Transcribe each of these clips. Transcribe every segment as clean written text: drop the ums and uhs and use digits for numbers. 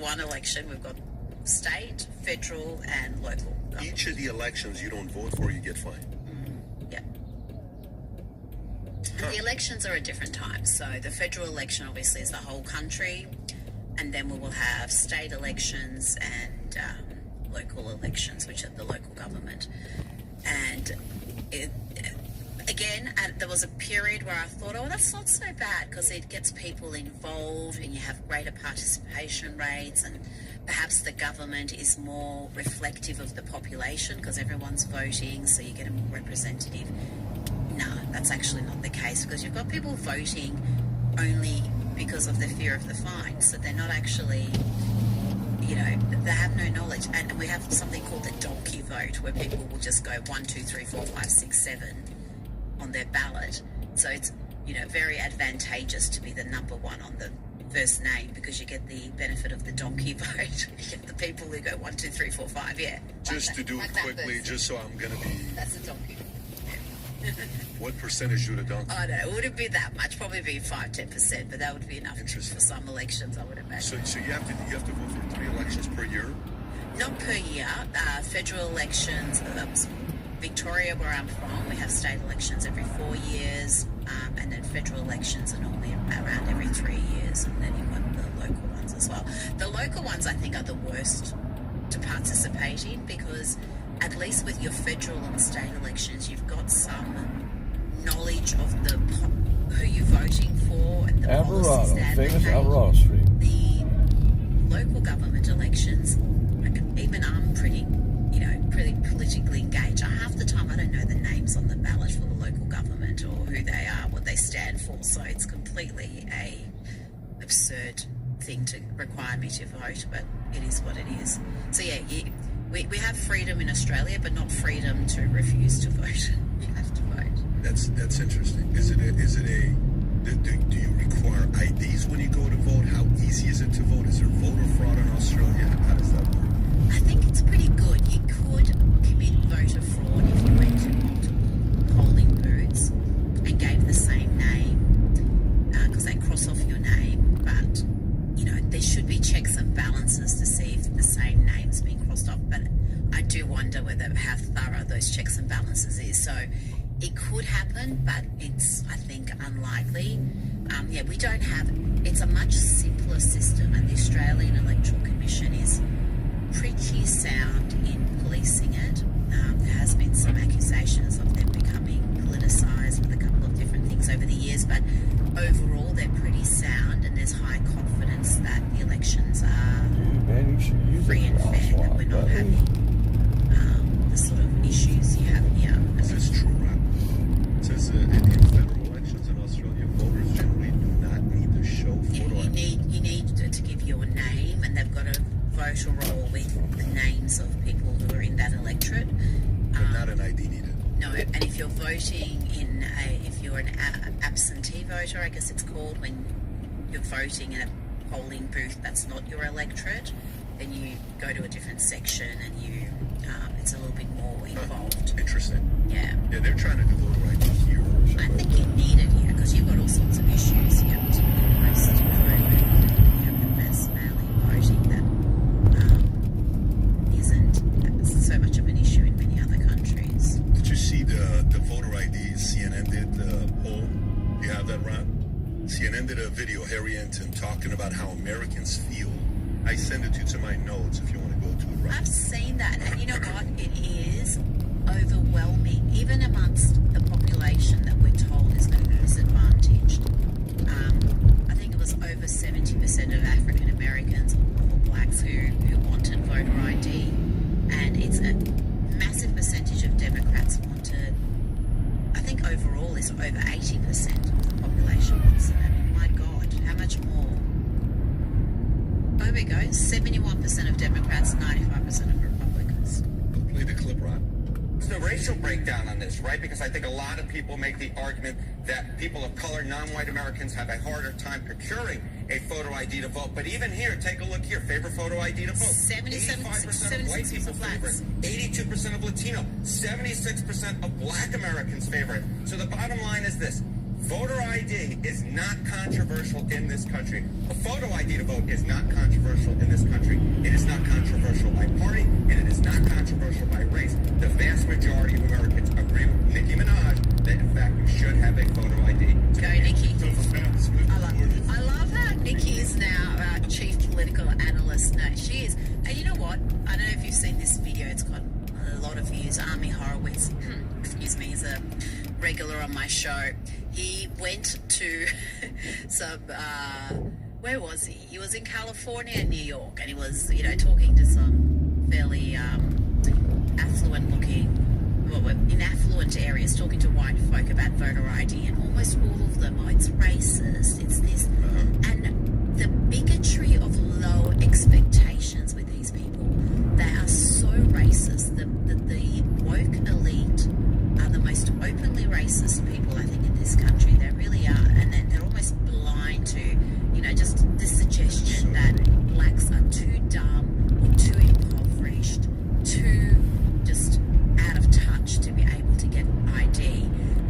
one election. We've got state, federal, and local government. Each of the elections you don't vote for, you get fined. Yeah. The elections are at different times. So the federal election obviously is the whole country, and then we will have state elections and local elections, which are the local government. And there was a period where I thought, oh, that's not so bad, because it gets people involved and you have greater participation rates, and perhaps the government is more reflective of the population because everyone's voting, so you get a more representative. No, that's actually not the case, because you've got people voting only because of the fear of the fine, so they're not actually, they have no knowledge. And we have something called the donkey vote, where people will just go 1, 2, 3, 4, 5, 6, 7 on their ballot. So it's, very advantageous to be the number one on the first name, because you get the benefit of the donkey vote. You get the people who go 1, 2, 3, 4, 5, yeah. Just to do it quickly, just so I'm going to be... That's a donkey. What percentage would a donkey? Oh, no, it wouldn't be that much. Probably be 5-10%, but that would be enough for some elections, I would imagine. So you have to vote for 3 elections per year? Not per year. Federal elections, Victoria, where I'm from, we have state elections every 4 years, and then federal elections are normally around every 3 years, and then you've got the local ones as well. The local ones, I think, are the worst to participate in, because at least with your federal and state elections, you've got some knowledge of who you're voting for and the policies that famous Alvarado Street. The local government elections, even I'm pretty politically engaged. Half the time I don't know the names on the ballot for the local government or who they are, what they stand for. So it's completely a absurd thing to require me to vote, but it is what it is. So yeah, we have freedom in Australia, but not freedom to refuse to vote. You have to vote. That's interesting. Do you require IDs when you go to vote? How easy is it to vote? Is there voter fraud in Australia? How does that work? I think it's pretty good. You could commit voter fraud if you went to multiple polling booths and gave the same name, because they cross off your name. But, there should be checks and balances to see if the same name's being crossed off. But I do wonder how thorough those checks and balances is. So it could happen, but it's, I think, unlikely. We don't have... It's a much simpler system, and the Australian Electoral Commission is pretty sound in policing it. There has been some accusations of them becoming politicised with a couple of different things over the years, but overall they're pretty sound, and there's high confidence that the elections are free and fair, that we're not having the sort of issues you have here. Is this true, right? It says in federal elections in Australia, voters generally do not need to show photo ID. You need to give your name, and they've got a voter roll with the names of people who are in that electorate. But not an ID needed. No, and if you're voting if you're an absentee voter, I guess it's called, when you're voting in a polling booth that's not your electorate, then you go to a different section and it's a little bit more involved. Interesting. Yeah. Yeah, they're trying to do voter ID here. I think you need it here, because you've got all sorts of issues here, particularly most of the moment. You have the mass mail-in voting that isn't so much of an issue in many other countries. Did you see the voter ID CNN did poll? Do you have that, Ron? CNN did a video, Harry Anton, talking about how Americans feel. I send it to my notes if you want to go to it, Ron. I've seen that, and you know what? It is overwhelming, even amongst the population that we're told is going to be disadvantaged. I think it was over 70% of African Americans or blacks who wanted voter ID, and it's a massive percentage of Democrats wanted. I think overall is over 80% of the population wants it. And my God, how much more? There we go. 71% of Democrats, 95% of Republicans. Play the clip, Ron. There's no racial breakdown on this, right? Because I think a lot of people make the argument that people of color, non-white Americans, have a harder time procuring a photo ID to vote. But even here, take a look here. Favorite photo ID to vote. 85% of white people favor it. 82% of Latino. 76% of black Americans favor it. So the bottom line is this. Voter ID is not controversial in this country. A photo ID to vote is not controversial in this country. It is not controversial by party, and it is not controversial by race. The vast majority of Americans agree with Nicki Minaj that, in fact, you should have a photo ID. Go, Nikki. I love how Nikki is now our chief political analyst. No, she is. And you know what? I don't know if you've seen this video. It's got a lot of views. Army Horowitz, excuse me, is a regular on my show. He went to some, where was he? He was in California and New York, and he was, talking to some fairly in affluent areas, talking to white folk about voter ID, and almost all of them, it's racist, it's this, and the bigotry of low expectations with these people, they are so racist. The woke elite are the most openly racist people, I think, in this country. They really are, and they're almost blind to, just the suggestion that blacks are too dumb or too impoverished, too just out of touch to be able to get ID.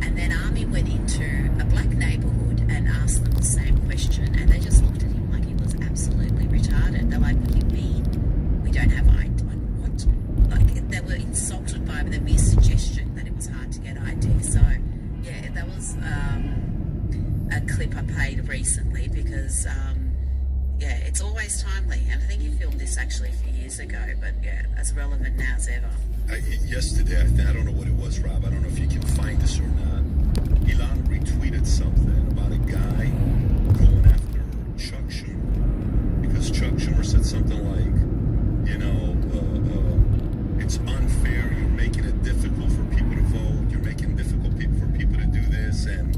And then Army went into a black neighborhood and asked them the same question, and they just looked at him like he was absolutely retarded. They're like, "What do you mean we don't have ID?" Like, what? Like, they were insulted by the mere suggestion that it was hard to get ID. So yeah, that was a clip I played recently because it's always timely, and I think he filmed this actually a few years ago, but as relevant now as ever. Yesterday, I don't know what it was, Rob. I don't know if you can find this or not. Elon retweeted something about a guy going after Chuck Schumer because Chuck Schumer said something like, it's unfair. You're making it difficult for people to vote. You're making it difficult for people to do this, and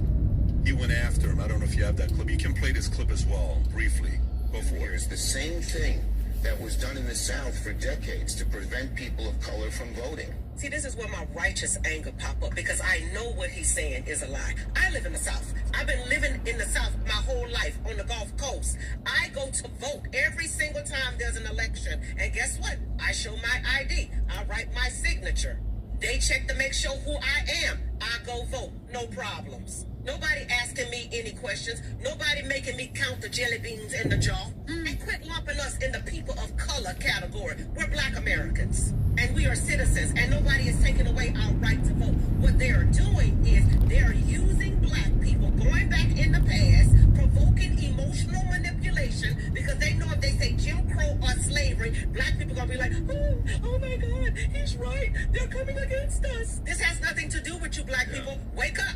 he went after him. I don't know if you have that clip. You can play this clip as well, briefly. Go for it. It's the same thing that was done in the South for decades to prevent people of color from voting. See, this is where my righteous anger pop up, because I know what he's saying is a lie. I live in the South. I've been living in the South my whole life on the Gulf Coast. I go to vote every single time there's an election. And guess what? I show my ID. I write my signature. They check to make sure who I am. I go vote. No problems. Nobody asking me any questions. Nobody making me count the jelly beans in the jar. And quit lumping us in the people of color category. We're black Americans. And we are citizens. And nobody is taking away our right to vote. What they are doing is they're using black people, going back in the past, provoking emotional manipulation, because they know if they say Jim Crow or slavery, black people are going to be like, oh my God, he's right. They're coming against us. This has nothing to do with you black people. Wake up.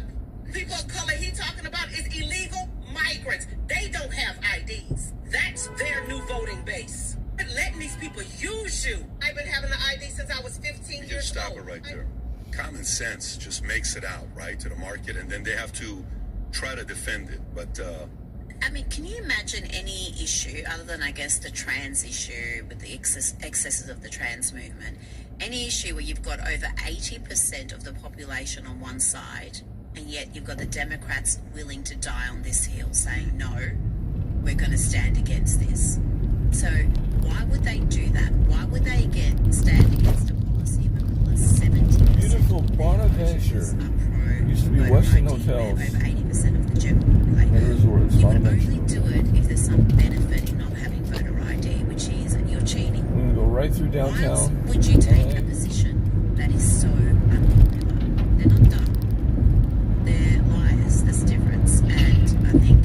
People of color he talking about is illegal migrants. They don't have IDs. That's their new voting base. Letting these people use you. I've been having an ID since I was 15 years old. Just stop it right there. Common sense just makes it out, right, to the market, and then they have to try to defend it. But I mean, can you imagine any issue other than, I guess, the trans issue with the excesses of the trans movement? Any issue where you've got over 80% of the population on one side, and yet you've got the Democrats willing to die on this hill saying, no, we're going to stand against this. So why would they do that? Why would they stand against a policy where 70% beautiful Bonaventure used to be Westin Hotels. Over 80% of the general population. Resorts, you would only do it if there's some benefit in not having voter ID, which is that you're cheating. We're going to go right through downtown. Why else would you take a position that is so unpopular? They're not dumb. They're liars. That's the difference. And I think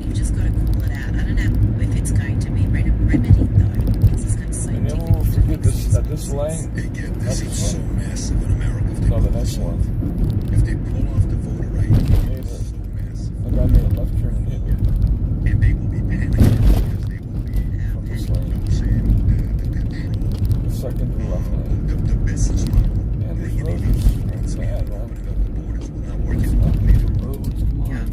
you've just got to call it out. I don't know if it's going to be remedied though. It's just going to say. And then we'll forget this at this lane. again, this is so massive in America. If they No, the pull next this off, one. if they pull off the voter ID, it's so massive, I got made a left turn and hit me. and they will be panicking because they will be, From this lane. saying that The second to the left lane. the business model, Man, these bringing roads immigrants are in, bad, man. opening up the borders will not work in It's not the the roads, come Yeah. on.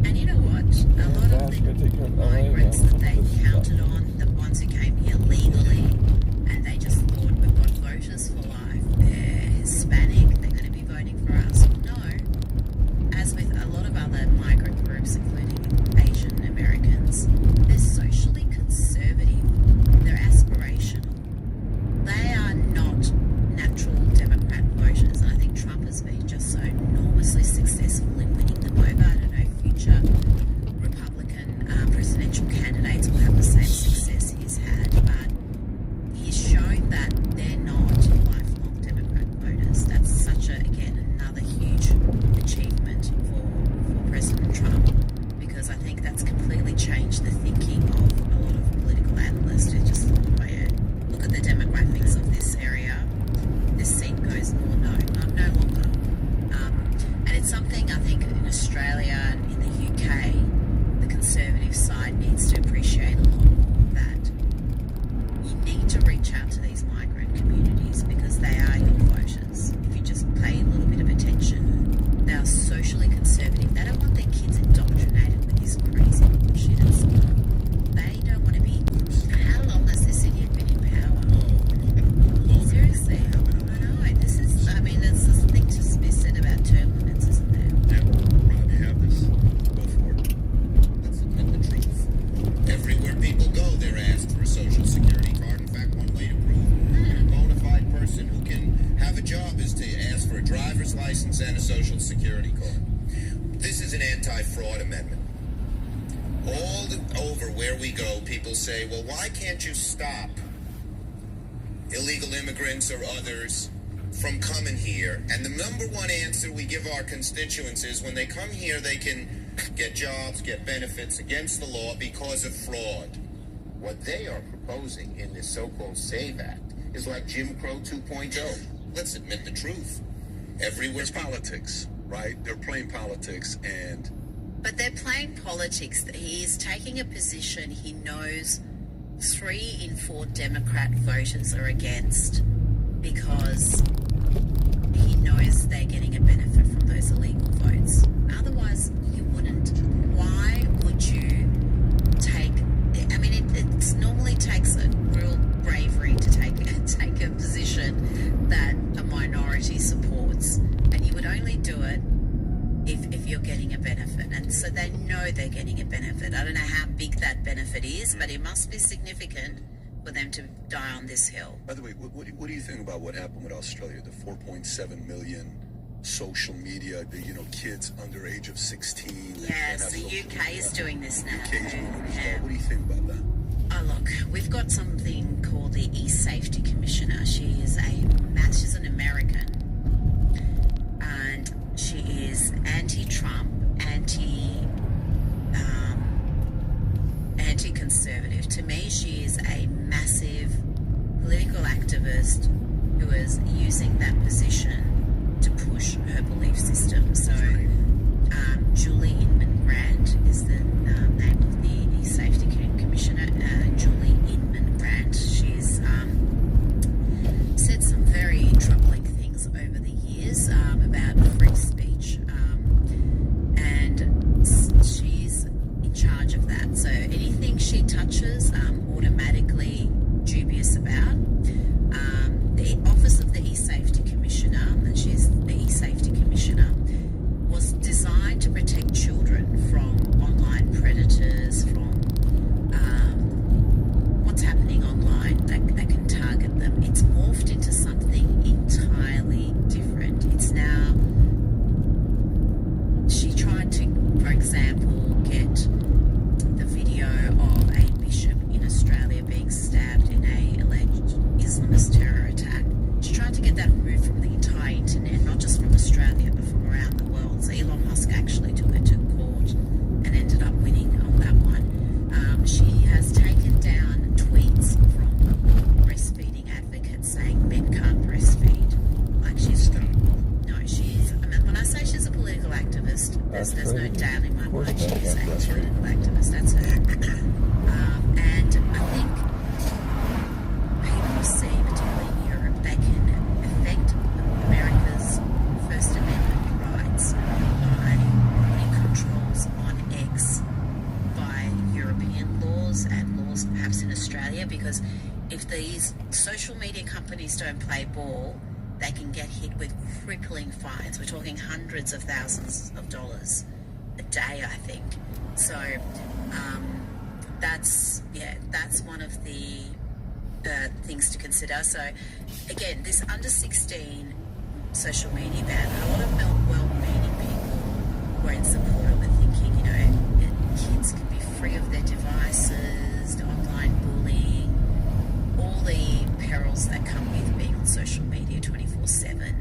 And you know what? A lot Gosh, of you gotta take care of the LA, man. migrants that they This is counted tough. on, the ones who came here legally, and they just thought, we've got voters for life. They're Hispanic, they're going to be voting for us. No. As with a lot of other migrant groups, including Asian Americans, they're socially conservative. They're aspirational. They are not natural Democrat voters. And I think Trump has been just so enormously successful in winning them over reach out to these migrant communities because they are your voters. If you just pay a little bit of attention, they are socially conservative. They don't want their kids indoctrinated with this crazy bullshit at school. They don't want to be. How long has this idiot been in power? Seriously, I know. This is. I mean, there's this thing to be said about term limits, isn't there? Yeah, Rob, you have this. Go for it. Let's admit the truth. Everywhere people go, they're asked for a social security card. In fact, one way to prove you're a bona fide person who can have a job is to ask for a driver's license and a social security card. This is an anti-fraud amendment. Over where we go, people say, well, why can't you stop illegal immigrants or others from coming here? And the number one answer we give our constituents is when they come here, they can get jobs, get benefits against the law because of fraud. What they are proposing in this so-called SAVE Act is like Jim Crow 2.0. Let's admit the truth. Everywhere It's politics, right? They're playing politics, and But they're playing politics. He is taking a position he knows 3 in 4 Democrat voters are against because he knows they're getting a benefit from those illegal votes. Otherwise, you wouldn't. Why would you take... I mean, it normally takes a real bravery to take a position that a minority supports. And you would only do it if you're getting a benefit. And so they know they're getting a benefit. I don't know how big that benefit is, but it must be significant for them to die on this hill. by the way, what do you think about what happened with Australia? The 4.7 million social media, kids under age of 16. Yes, the UK is doing this now. UK is doing it as well. Yeah. What do you think about that? Oh, look, we've got something called the E-Safety Commissioner. She's an American, and she is anti-Trump, anti-conservative. To me, she is a massive political activist who is using that position to push her belief system. So, Julie Inman Grant is the name of the E-Safety Commissioner. Julie Inman Grant. She's said some very troubling things over the years about free speech, and she's in charge of that. So anything she touches, automatically dubious about. The Office of the E-Safety Commissioner, and she's the E-Safety Commissioner, was designed to protect children from online predators, from what's happening online that can target them. It's morphed into something entirely different. It's now... She tried to, for example, get the video of a bishop in Australia being stabbed in a alleged Islamist terror attack. She tried to get that removed from the entire internet, not just from Australia, but from around the world. So Elon Musk actually took it to court and ended up winning on that one. She has taken down tweets from breastfeeding advocates saying men can't breastfeed. Like she's... No, she's... I mean, when I say she's a political activist, there's no doubt in my mind she's a political activist. That's her. And I think people see, particularly in Europe, they can affect America's First Amendment rights by putting controls on X by European laws and laws perhaps in Australia, because if these social media companies don't play ball, they can get hit with crippling fines. We're talking hundreds of thousands of dollars a day, I think. So that's one of the things to consider. So again, this under 16 social media ban, a lot of well-meaning people were in support of it, thinking, kids can be free of their devices, online bullying, all the perils that come with being on social media 24/7.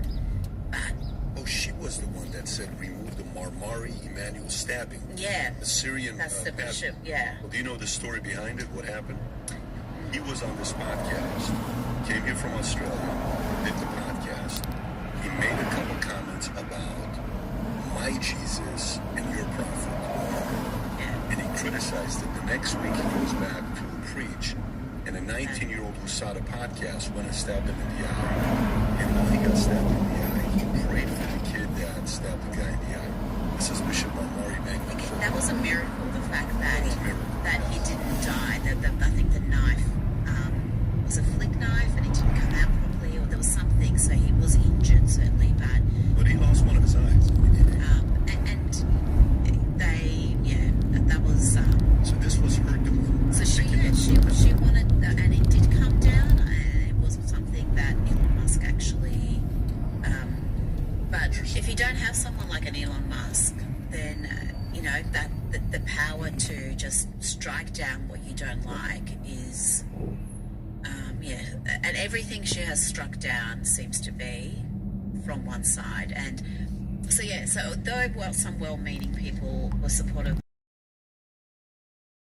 But She was the one that said remove the Marmari Emmanuel stabbing. yeah, The Syrian that's the pastor. bishop. Yeah. Well, do you know the story behind it? What happened? He was on this podcast, came here from Australia, did the podcast. He made a couple comments about my Jesus and your prophet. Yeah. And he criticized it. The next week he goes back to preach, and a 19-year-old who saw the podcast went and stabbed him in the eye. And while he got stabbed in the eye, he prayed for the kid that stabbed the guy in the eye. This is Bishop Mari Bankman. That was a miracle, the fact that, That was a miracle. that he didn't die. I think the knife was a flick knife and it didn't come out properly, or there was something, so he was injured, certainly, But he lost one of his eyes. and that was... So this was her doing. So she wanted, and it did come down, and it was something that Elon Musk actually... but if you don't have someone like an Elon Musk, then, that the power to just strike down what you don't like is... and everything she has struck down seems to be from one side. And so though some well-meaning people were supportive,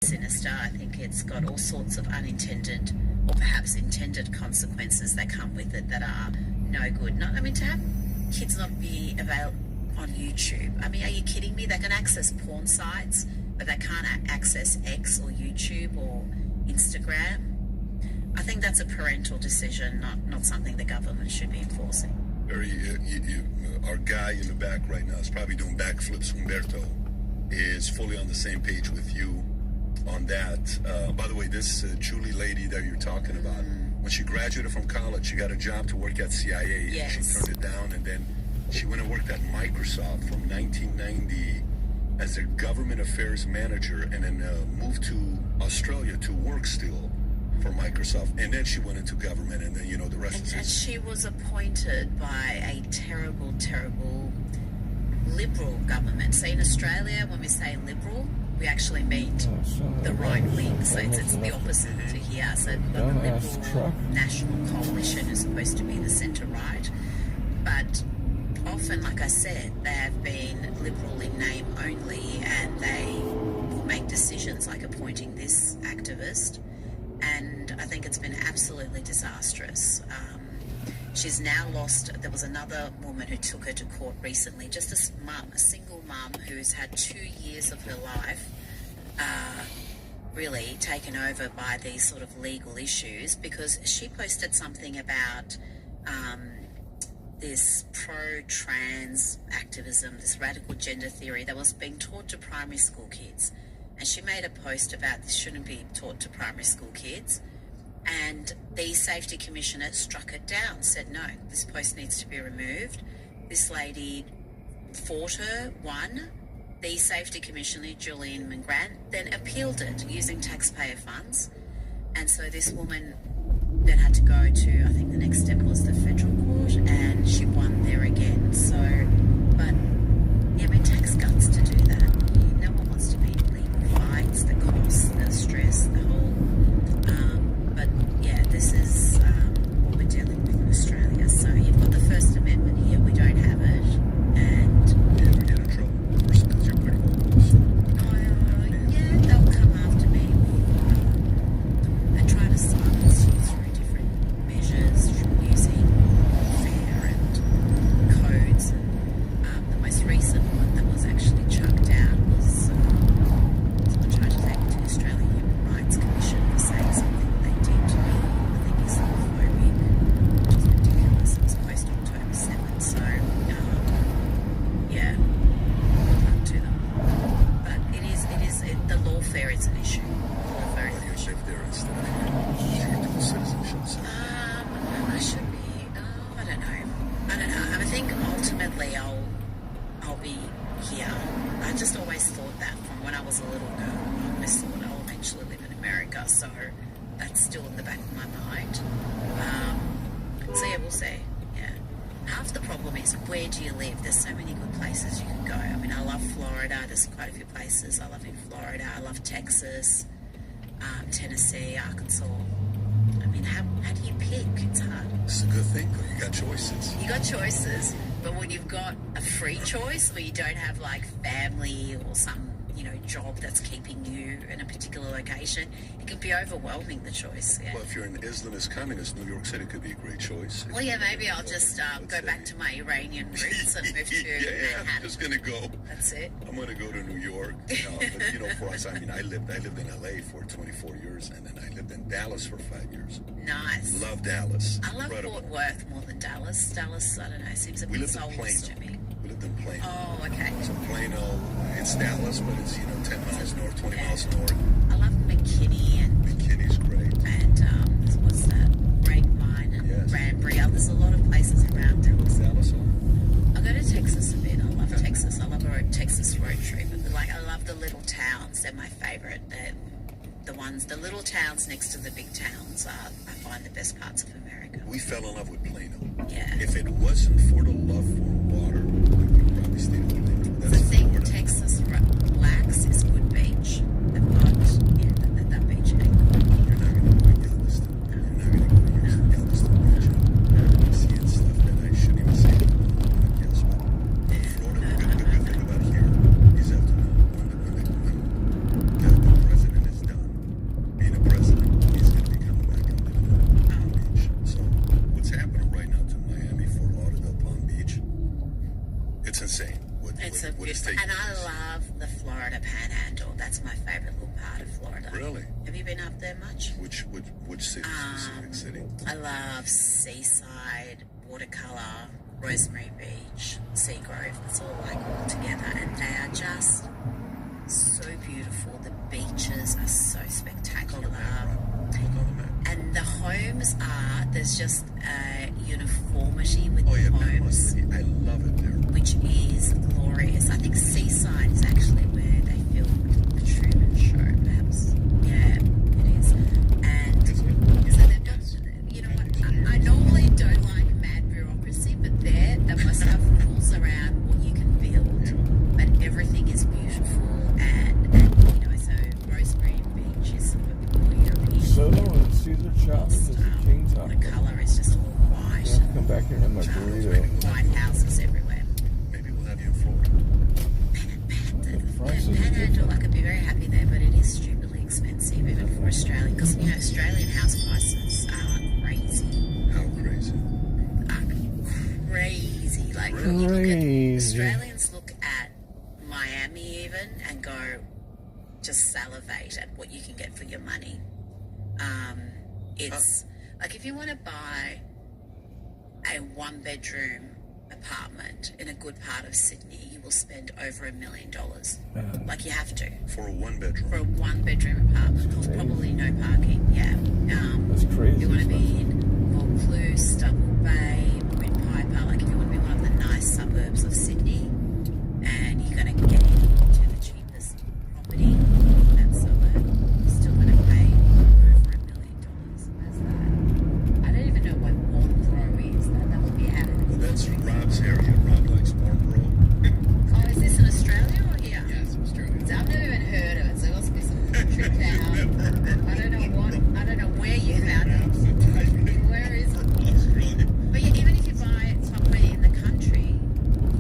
sinister, I think it's got all sorts of unintended or perhaps intended consequences that come with it that are no good. To have kids not be available on YouTube, are you kidding me? They can access porn sites, but they can't access X or YouTube or Instagram. I think that's a parental decision, not something the government should be enforcing. Our guy in the back right now is probably doing backflips. Humberto is fully on the same page with you on that. By the way, this Julie lady that you're talking about, when she graduated from college, she got a job to work at CIA. Yes. She turned it down, and then she went and worked at Microsoft from 1990 as their government affairs manager, and then moved to Australia to work still for Microsoft. And then she went into government, and then, the rest is And history. she was appointed by a terrible, terrible liberal government. So in Australia, when we say liberal, we actually mean the right wing. So it's the opposite to here. So the Liberal National Coalition is supposed to be the centre right. But often, like I said, they have been liberal in name only, and they will make decisions like appointing this activist. And I think it's been absolutely disastrous. She's now lost. There was another woman who took her to court recently, just a single mum who's had 2 years of her life really taken over by these sort of legal issues, because she posted something about this pro-trans activism, this radical gender theory that was being taught to primary school kids. And she made a post about this shouldn't be taught to primary school kids. And the safety commissioner struck it down, said, no, this post needs to be removed. This lady fought her, won. The safety commissioner, Julian McGrath, then appealed it using taxpayer funds. And so this woman then had to go to, I think the next step was the federal court, and she won there again. So, but, tax guts to do that. No one wants to be in legal fights, the costs, the stress, the whole... this is what we're dealing with in Australia. So you've got the First Amendment here, we don't have it, and... You ever get in trouble? Because you're pretty old. they'll come after me. They try to silence you through different measures, from using fair and codes. And the most recent one that was actually chucked out was someone tried to take me to the Australian Human Rights Commission for saying something they deemed to be, Islamophobic, which is ridiculous. It was post-October 7th, so good luck to them. But the lawfare is an issue. Why do you live there instead of here? You're dual citizenship. So. I should be. I don't know. I think ultimately I'll be here. I just always thought that from when I was a little girl. I always thought I'll eventually live in America. So that's still in the back of my mind. We'll see. Yeah. Half the problem is, where do you live? There's so many good places you can go. I love Florida. There's quite a few places I love in Florida. I love Texas, Tennessee, Arkansas. How do you pick? It's hard. It's a good thing, though. You got choices. You got choices, but when you've got a free choice where you don't have like family or some job that's keeping you in a particular location, it can be overwhelming, the choice. Yeah. Well, if you're an Islamist communist, New York City could be a great choice. Well, yeah, maybe I'll just go back to my Iranian roots and move to Manhattan. I'm just going to go. That's it. I'm going to go to New York. But, for us, I lived in L.A. for 24 years, and then I lived in Dallas for 5 years. Nice. Love Dallas. I love Incredible. Fort Worth more than Dallas. Dallas, I don't know, seems a bit soulless to me. We lived in Plano. Oh, okay. So Plano, it's Dallas, but it's 10 miles north, 20 miles north. I love McKinney and McKinney's great. what's that? Grapevine and Yes. Granbury. There's a lot of places around Dallas. Dallas. I go to Texas a bit. I love Texas. I love a Texas road trip. I love the little towns. They're my favorite. They're the little towns next to the big towns I find the best parts of America. We fell in love with Plano. Yeah. If it wasn't for the love for water, we would probably stay in Plano. The That's thing Florida. Texas lacks is good beach. They've got, that beach ain't good. You're not going to go to Galveston. You're not going to go to Galveston Beach. You're seeing stuff that I shouldn't even say. Guess what? Florida, the good thing about here is that when the president is done being a president, he's going to be coming back and living on Palm Beach. So what's happening right now to Miami, Fort Lauderdale, Palm Beach, it's insane. It's what is beautiful, taking and I place. love the Florida Panhandle. That's my favorite little part of Florida. Really? Have you been up there much? Which city? Specific city? I love Seaside, Watercolor, Rosemary Beach, Seagrove. It's all all together, and they are just so beautiful. The beaches are so spectacular. Look on the map. And the homes there's just a uniformity with Oh the yeah, homes, I love it there. which is glorious. I think Seaside is actually where they filmed the Truman Show, perhaps. Yeah, it is. And so they've got, what, I normally don't like mad bureaucracy, but they must have rules around what you can build, but everything is beautiful. And so Rosemary Beach is sort of more European. Soto and Caesar chocolate is a king The taco. colour is just all white. Yeah, come back here and have my burrito. White houses everywhere. Maybe we'll have you in Florida. The price is Panhandle, different. I could be very happy there, but it is stupidly expensive even for Australia, because Australian house prices are crazy. How crazy? Crazy. Like when you look at Crazy. Australians look at Miami even and go, just salivate at what you can get for your money. It's like if you want to buy a 1-bedroom apartment in a good part of Sydney, you will spend over $1 million. Like you have to. For a 1-bedroom. For a 1-bedroom apartment, with probably no parking. Yeah. That's crazy. If you want to be expensive. in Vaucluse, Double Bay, Point Piper, like if you want to be one of the nice suburbs of Sydney, and you're going to get into the cheapest property in that suburb, you're still going to pay over $1 million. Where's that? I don't even know what Marlborough is. That would be out of the Well, that's country. Rob's area. Rob likes Marlboro. Oh, is this in Australia or here? Yes, Australia. So I've never even heard of it, so it must be some trip down. I don't know where you found it. Where is it? Australia. But yeah, even if you buy property in the country,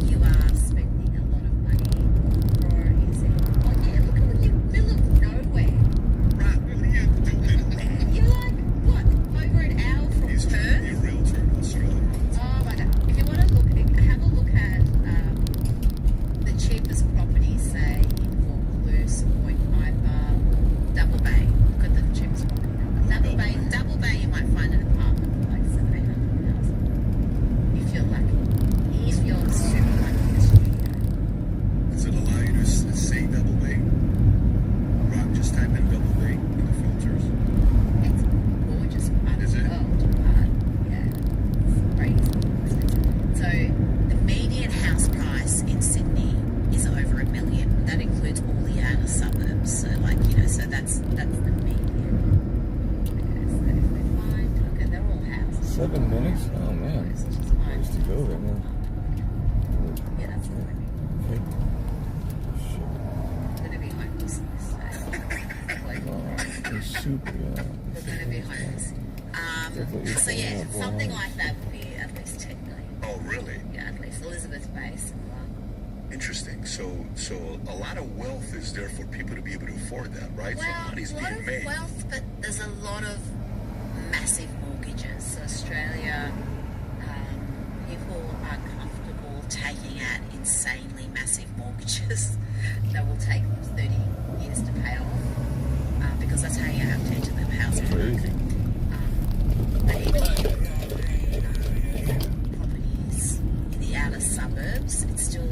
you are spending a lot of money. Or is it? Oh yeah, look at you, middle of nowhere. Rob, what are you doing, Rob? You're like, what, over an hour from He's trying to be a Perth? realtor in Australia. Oh my god. If you want to have a look at the cheapest properties, say in Vaucluse, Point Piper, Double Bay. Look at the cheapest property. Double Bay, you might find an apartment for like $700,000 if you're lucky. If you're super lucky, Does it allow you to say Double Bay? Rob, just type in Double Bay in the filters. it's a gorgeous part Is of the it? world. Yeah, it's crazy. So the median house price in Sydney is over $1 million. That includes all the outer suburbs. So so that's the median. Okay, so if we find, they're all houses. 7 minutes? Oh man. Let's just find- Ways to go right now. Yeah, that's the one. Okay. Shit. They're going to be homeless in this state. Like, Oh, it's super, yeah. they're going to be homeless. Definitely So yeah, equal, something yeah. like that would be at least $10 million. Oh, really? Yeah, at least Elizabeth Bay, similar. Interesting. So a lot of wealth is there for people to be able to afford that, right? Well, so money's a lot being of made. wealth, but there's a lot of massive mortgages. So Australia, people are comfortable taking out insanely massive mortgages that will take them 30 years to pay off, because that's how you have to enter the housing market. But even if you buy properties in the outer suburbs, it's still,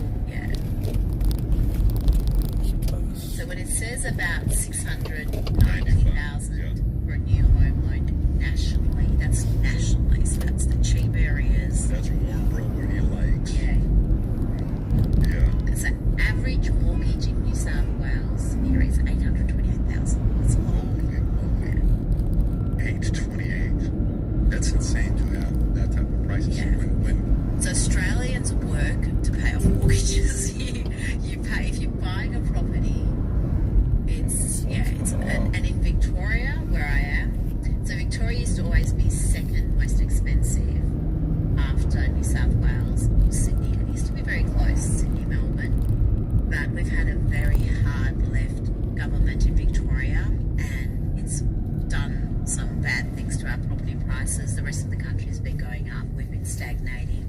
So when it says about 690,000 for a new home loan nationally, that's nationally, so that's the cheap areas. That's Warren Bro where he likes. Yeah. Yeah. It's an average mortgage in New South Wales here is 828,000. That's a lot. Holy moly. 828. That's insane to have that type of prices. Yeah. When So Australians work to pay off mortgages. You pay if you're buying a property. And in Victoria, where I am, so Victoria used to always be second most expensive after New South Wales or Sydney. It used to be very close, Sydney, Melbourne. But we've had a very hard left government in Victoria, and it's done some bad things to our property prices. The rest of the country has been going up. We've been stagnating,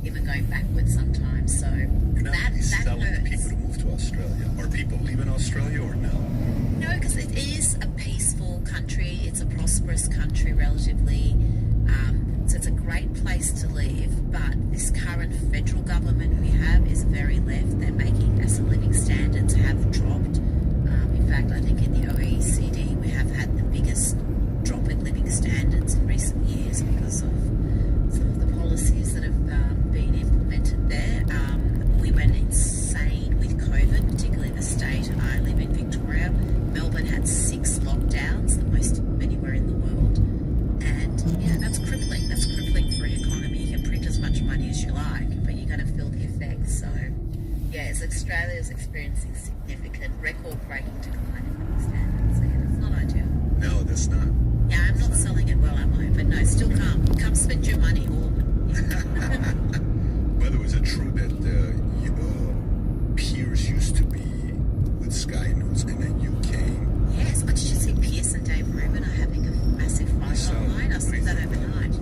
even going backwards sometimes. So you're not that selling hurts. people to move to Australia. Are people leaving Australia or no? No, because it is a peaceful country. It's a prosperous country, relatively. So it's a great place to live. But this current federal government we have is very left. They're making us living standards have dropped. In fact, I think in the OECD we have had the biggest drop in living standards in recent years because of some of the policies that have been implemented there. We went insane with COVID, particularly the state I live in, Victoria. Melbourne had 6 lockdowns, the most anywhere in the world. And that's crippling. That's crippling for your economy. You can print as much money as you like, but you're going to feel the effects. So, as Australia is experiencing significant record-breaking decline in living standards. So, that's not ideal. No, that's not. Yeah, I'm not selling it well, am I? But no, still come spend your money, all of it. By the way, is it true that Piers used to be with Sky News and then you came? Yes, but did you see Pierce and Dave Rubin are having a massive fight online? I saw that overnight.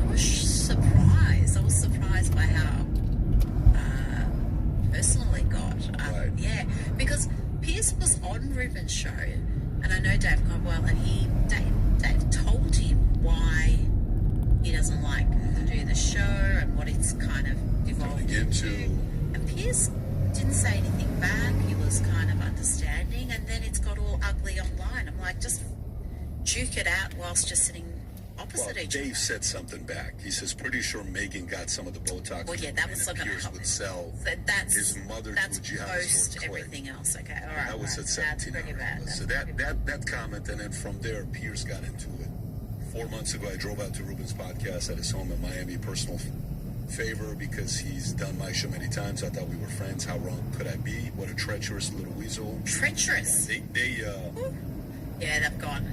I was surprised. I was surprised by how personal it got. Right. Yeah, because Pierce was on Rubin's show, and I know Dave Cobwell, and Dave told him why he doesn't like to do the show and what it's kind of devolved into. And Pierce didn't say anything back. He was kind of understanding, and then it's got all ugly online. I'm like, just duke it out whilst just sitting opposite each other. Dave said something back. He says, pretty sure Megan got some of the Botox. Well, yeah, that was not going to happen. Would sell so that's his mother's that's pajamas post for Clay. everything else. Okay, all right. That was at 17 That's pretty bad. So that comment, and then from there, Pierce got into it. 4 months ago, I drove out to Ruben's podcast at his home in Miami. Personal favor because he's done my show many times. I thought we were friends. How wrong could I be? What a treacherous little weasel. Treacherous. Yeah, they've gone.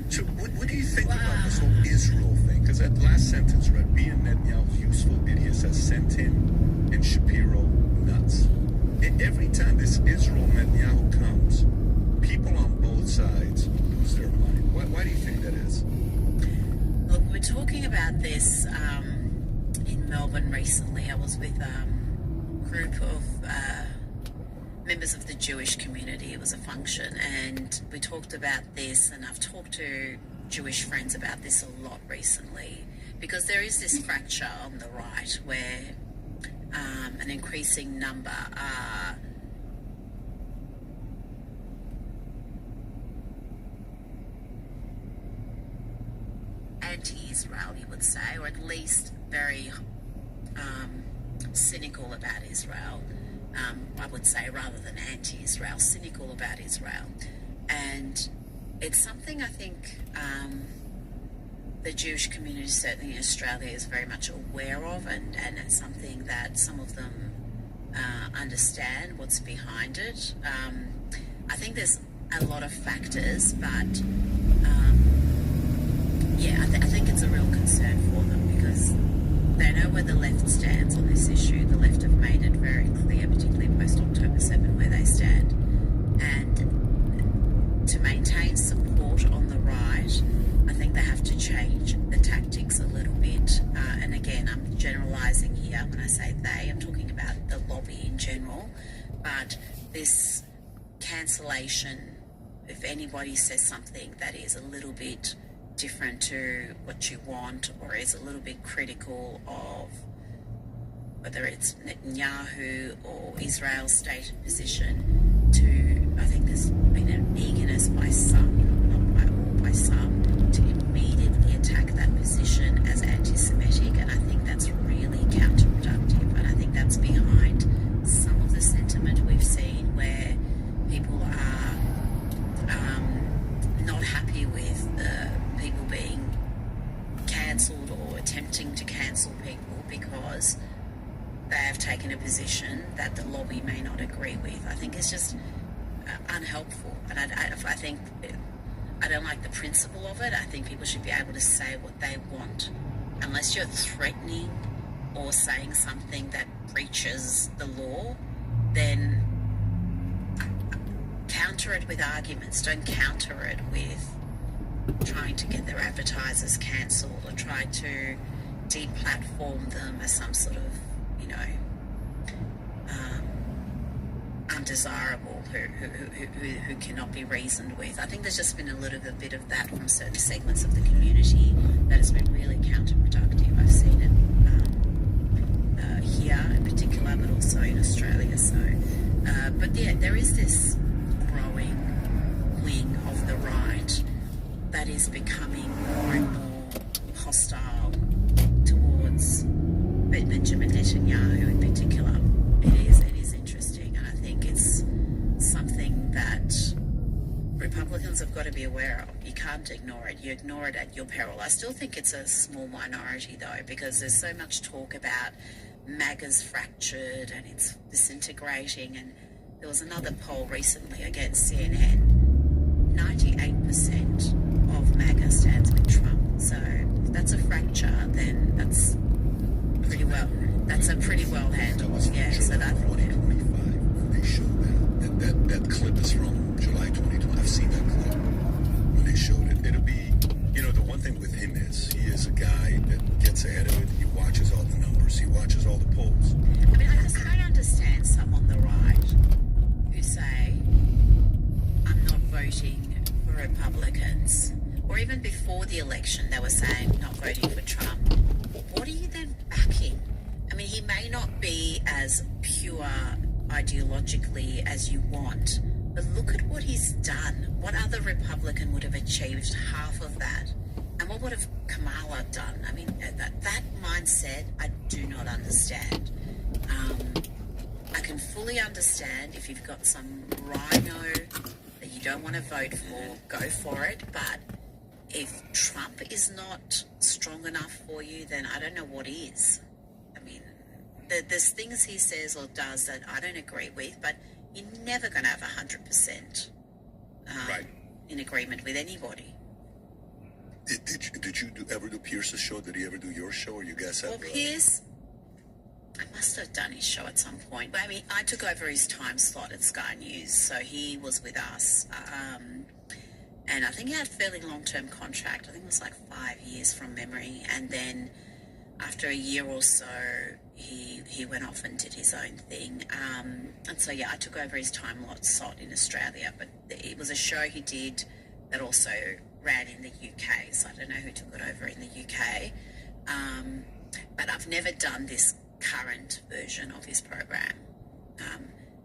So what do you think about this whole Israel thing? Because that last sentence, right? Being Netanyahu's useful idiots has sent him and Shapiro nuts. Every time this Israel Netanyahu comes, people on both sides lose their mind. Why do you think that is? Look, we're talking about this in Melbourne recently. I was with a group of members of the Jewish community. It was a function, and we talked about this, and I've talked to Jewish friends about this a lot recently, because there is this fracture on the right where an increasing number are anti-Israel, you would say, or at least very cynical about Israel. I would say, rather than anti-Israel, cynical about Israel. And it's something I think the Jewish community, certainly in Australia, is very much aware of, and it's something that some of them understand what's behind it. I think there's a lot of factors, but I think it's a real concern for them, because they know where the left stands on this issue. The left have made it very clear, particularly post-October 7, where they stand. And to maintain support on the right, I think they have to change the tactics a little bit. And again, I'm generalising here when I say they. I'm talking about the lobby in general. But this cancellation, if anybody says something that is a little bit different to what you want or is a little bit critical of whether it's Netanyahu or Israel's stated position, I think there's been an eagerness by some, not by all, by some, to immediately attack that position as anti-Semitic, and I think that's really counterproductive, and I think that's behind some of the sentiment we've seen where people are not happy with people being cancelled or attempting to cancel people because they have taken a position that the lobby may not agree with. I think it's just unhelpful, and I think I don't like the principle of it. I think people should be able to say what they want, unless you're threatening or saying something that breaches the law. Then counter it with arguments. Don't counter it with trying to get their advertisers cancelled or try to deplatform them as some sort of, undesirable who cannot be reasoned with. I think there's just been a little bit of that from certain segments of the community that has been really counterproductive. I've seen it here in particular, but also in Australia. So, but yeah, there is this growing wing of the right that is becoming more and more hostile towards Benjamin Netanyahu in particular. It is interesting, and I think it's something that Republicans have got to be aware of. You can't ignore it. You ignore it at your peril. I still think it's a small minority, though, because there's so much talk about MAGA's fractured and it's disintegrating, and there was another poll recently against CNN. 98% of MAGA stands with Trump. So if that's a fracture, then that's a pretty well handled. Yeah, so that 2025 when they showed that clip is from July 2020. I've seen that clip when they showed it. It'll be, the one thing with him is he is a guy that gets ahead of it. He watches all the numbers. He watches all the polls. I mean, I understand some on the right who say, I'm not voting for Republicans. Or even before the election, they were saying, not voting for Trump. What are you then backing? I mean, he may not be as pure ideologically as you want, but look at what he's done. What other Republican would have achieved half of that? And what would have Kamala done? I mean, that mindset, I do not understand. I can fully understand if you've got some rhino that you don't want to vote for, go for it. But if Trump is not strong enough for you, then I don't know what is. I mean, there's things he says or does that I don't agree with, but you're never going to have 100% Right. in agreement with anybody. Did you ever do Pierce's show? Did he ever do your show, or you guys have? Well, Pierce, I must have done his show at some point. But I mean, I took over his time slot at Sky News, so he was with us. And I think he had a fairly long-term contract. I think it was like 5 years from memory. And then after a year or so, he went off and did his own thing. And so, yeah, I took over his time slot in Australia. But it was a show he did that also ran in the UK. So I don't know who took it over in the UK. But I've never done this current version of his program,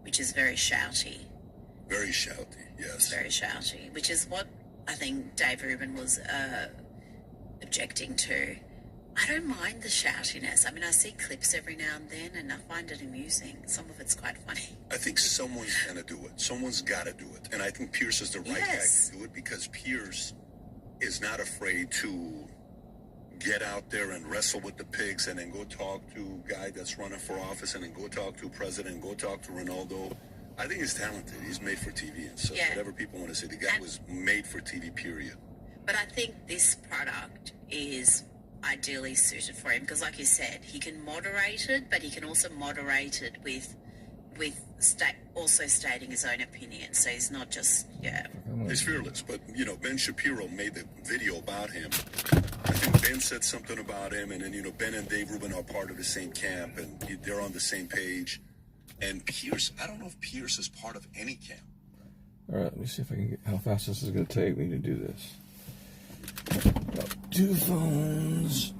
which is very shouty. Very shouty, yes. Very shouty, which is what I think Dave Rubin was objecting to. I don't mind the shoutiness. I mean, I see clips every now and then, and I find it amusing. Some of it's quite funny. I think someone's going to do it. Someone's got to do it. And I think Pierce is the right guy to do it, because Pierce is not afraid to get out there and wrestle with the pigs and then go talk to a guy that's running for office and then go talk to a president, go talk to Ronaldo. I think he's talented. He's made for TV. And so whatever people want to say, the guy was made for TV, period. But I think this product is ideally suited for him, because like you said, he can moderate it, but he can also moderate it with also stating his own opinion. So he's not just He's fearless, but Ben Shapiro made the video about him. I think Ben said something about him, and then Ben and Dave Rubin are part of the same camp, and they're on the same page. And Pierce, I don't know if Pierce is part of any camp. All right, let me see if I can get how fast this is going to take me to do this. Got 2 phones.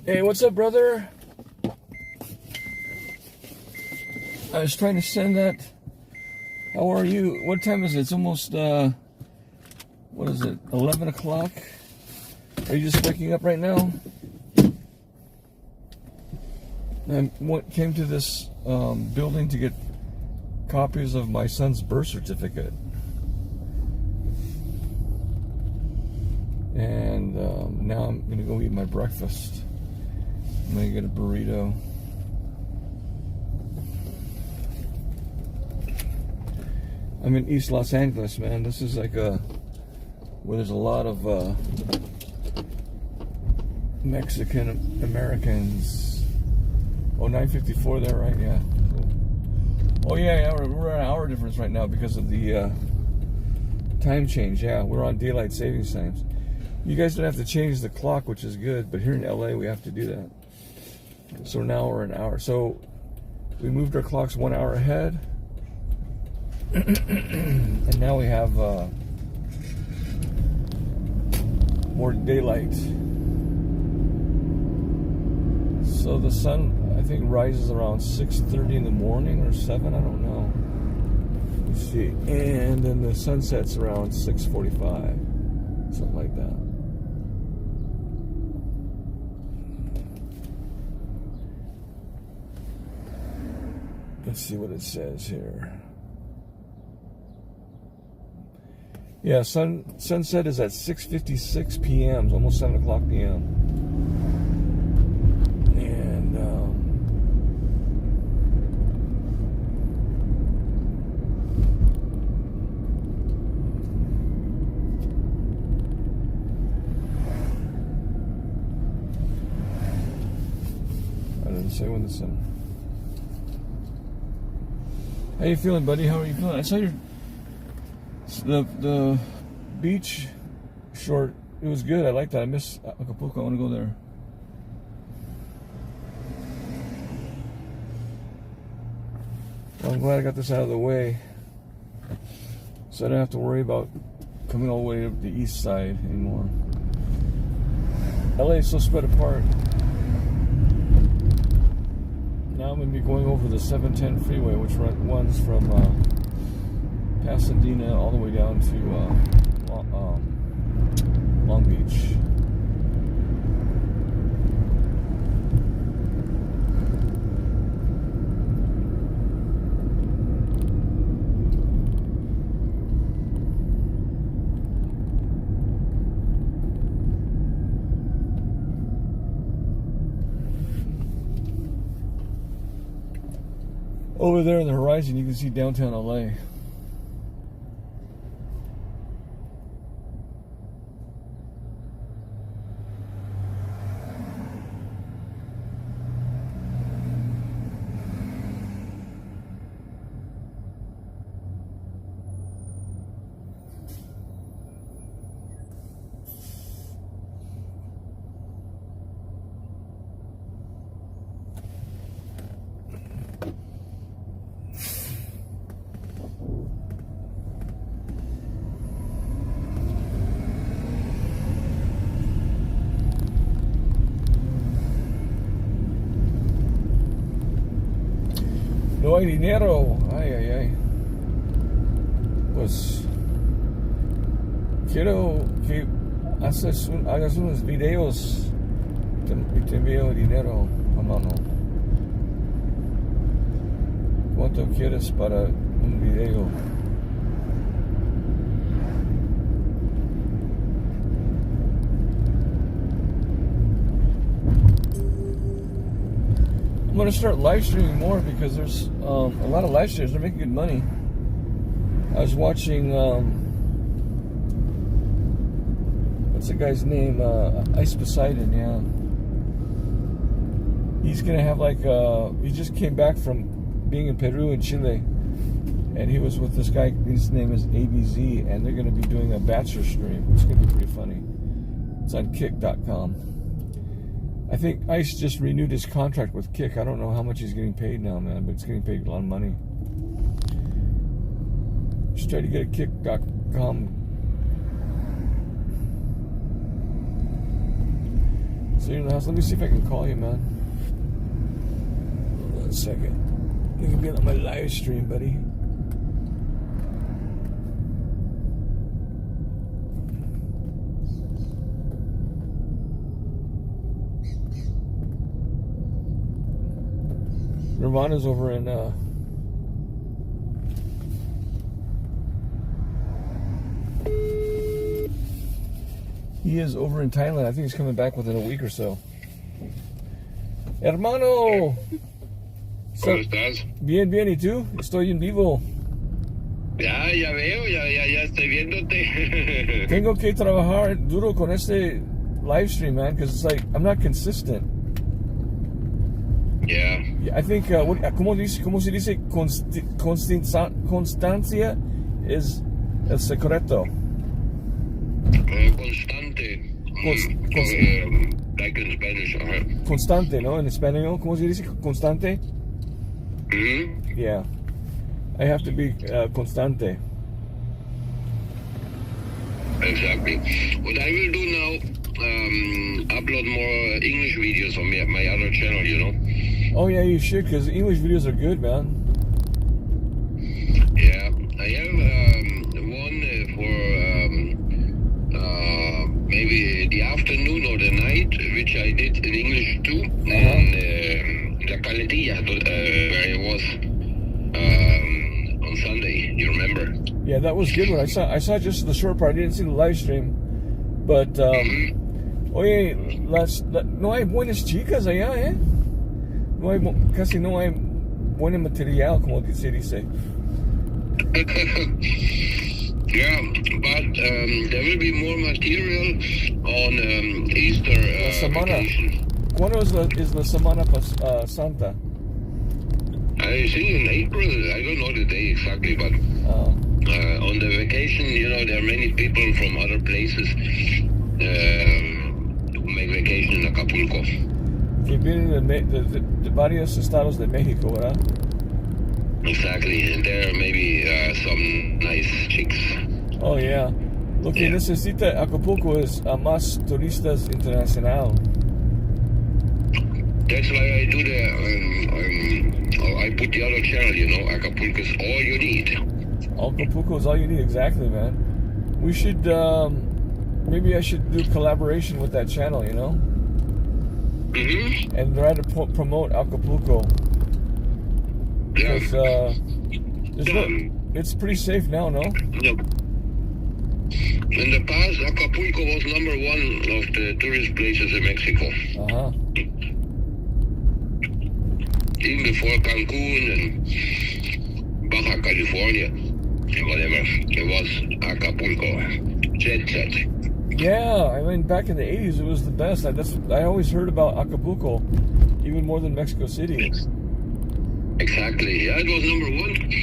Hey, what's up, brother? I was trying to send that. How are you? What time is it? It's almost, what is it, 11 o'clock? Are you just waking up right now? I came to this building to get copies of my son's birth certificate. And now I'm going to go eat my breakfast. I'm going to get a burrito. I'm in East Los Angeles, man. This is like where there's a lot of Mexican Americans. Oh, 9:54 there, right? Yeah. Cool. Oh, yeah, we're at an hour difference right now because of the time change. Yeah, we're on daylight savings times. You guys don't have to change the clock, which is good, but here in LA we have to do that. So now we're an hour. So we moved our clocks 1 hour ahead. And now we have more daylight. So the sun, I think, rises around 6:30 in the morning or 7, I don't know. Let's see. And then the sun sets around 6:45, something like that. Let's see what it says here. Yeah, sunset is at 6:56 p.m. It's almost 7 o'clock p.m. And I didn't say when the sun. How you feeling, buddy? How are you feeling? I saw your the beach short. It was good. I like that. I miss Acapulco. I want to go there. Well, I'm glad I got this out of the way, so I don't have to worry about coming all the way to the east side anymore. LA is so spread apart. Now I'm going to be going over the 710 freeway, which runs from Pasadena all the way down to Long Beach. Over there on the horizon, you can see downtown LA. No hay dinero. Ay, ay, ay. Pues quiero que hagas unos videos y te envío dinero a mano. ¿Cuánto quieres para un video? I'm going to start live streaming more because there's a lot of live streamers. They're making good money. I was watching, what's the guy's name? Ice Poseidon, yeah. He's going to have like, he just came back from being in Peru and Chile. And he was with this guy, his name is ABZ, and they're going to be doing a bachelor stream. It's going to be pretty funny. It's on kick.com. I think Ice just renewed his contract with Kick. I don't know how much he's getting paid now, man, but it's getting paid a lot of money. Just try to get a kick.com So you're in the house. Let me see if I can call you, man. Hold on a second. You can be on my live stream, buddy. Nirvana's over in he is over in Thailand. I think he's coming back within a week or so. Hermano. ¿Cómo estás? Bien, bien, ¿y tú? Estoy en vivo. Ya veo, ya estoy viéndote. Tengo que trabajar duro con este live stream, man, because it's like I'm not consistent. Yeah. I think ¿cómo se dice constancia es el secreto? Constante. Like in Spanish. Constante, ¿no? En español, ¿cómo se dice constante? Yeah. I have to be constante. Exactly. What I will do now, upload more English videos on my other channel, you know? Oh, yeah, you should, because English videos are good, man. Yeah. I have one for maybe the afternoon or the night, which I did in English too. And La Caletilla, where I was on Sunday, you remember? Yeah, that was a good one. I saw just the short part. I didn't see the live stream. But, oye, no hay buenas chicas allá, ¿eh? Casi no hay buen material, como se dice. Yeah, but there will be more material on Easter vacation. ¿Cuándo es la Semana Santa? I think in April, I don't know the day exactly, but on the vacation, you know, there are many people from other places who make vacation in Acapulco. Que vienen de varios estados de México, ¿verdad? Exactly, and there may be some nice chicks. Oh, yeah. Lo que necesita Acapulco es más turistas internacional. That's why I do I put the other channel, you know, Acapulco is all you need. Acapulco is all you need, exactly, man. We should, maybe I should do collaboration with that channel, you know? And try to promote Acapulco. Because it's pretty safe now, no? In the past, Acapulco was #1 of the tourist places in Mexico. Even before Cancun and Baja California and whatever, it was Acapulco. Jet set. Yeah, I mean, back in the 80s, it was the best. I always heard about Acapulco, even more than Mexico City. Exactly. Yeah, it was #1.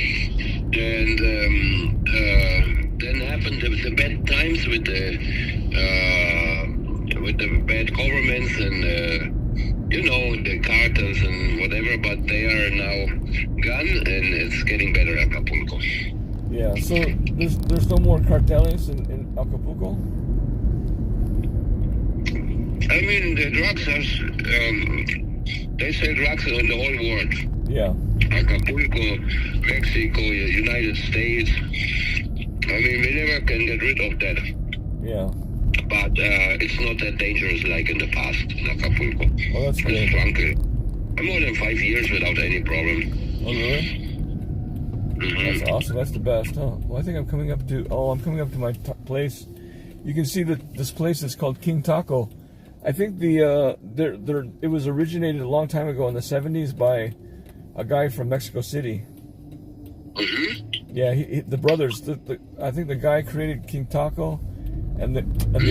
And then happened the bad times with the bad governments and you know, the cartels and whatever. But they are now gone, and it's getting better, Acapulco. Yeah. So there's no more cartels in Acapulco. I mean, the drugs have. They sell drugs in the whole world. Yeah. Acapulco, Mexico, United States. I mean, we never can get rid of that. Yeah. But it's not that dangerous like in the past in Acapulco. Oh, that's good. It's tranquil. More than 5 years without any problem. Oh, really? That's awesome. That's the best, huh? Well, I think I'm coming up to my place. You can see that this place is called King Taco. I think it was originated a long time ago in the 70s by a guy from Mexico City. Yeah, the brothers. I think the guy created King Taco, and the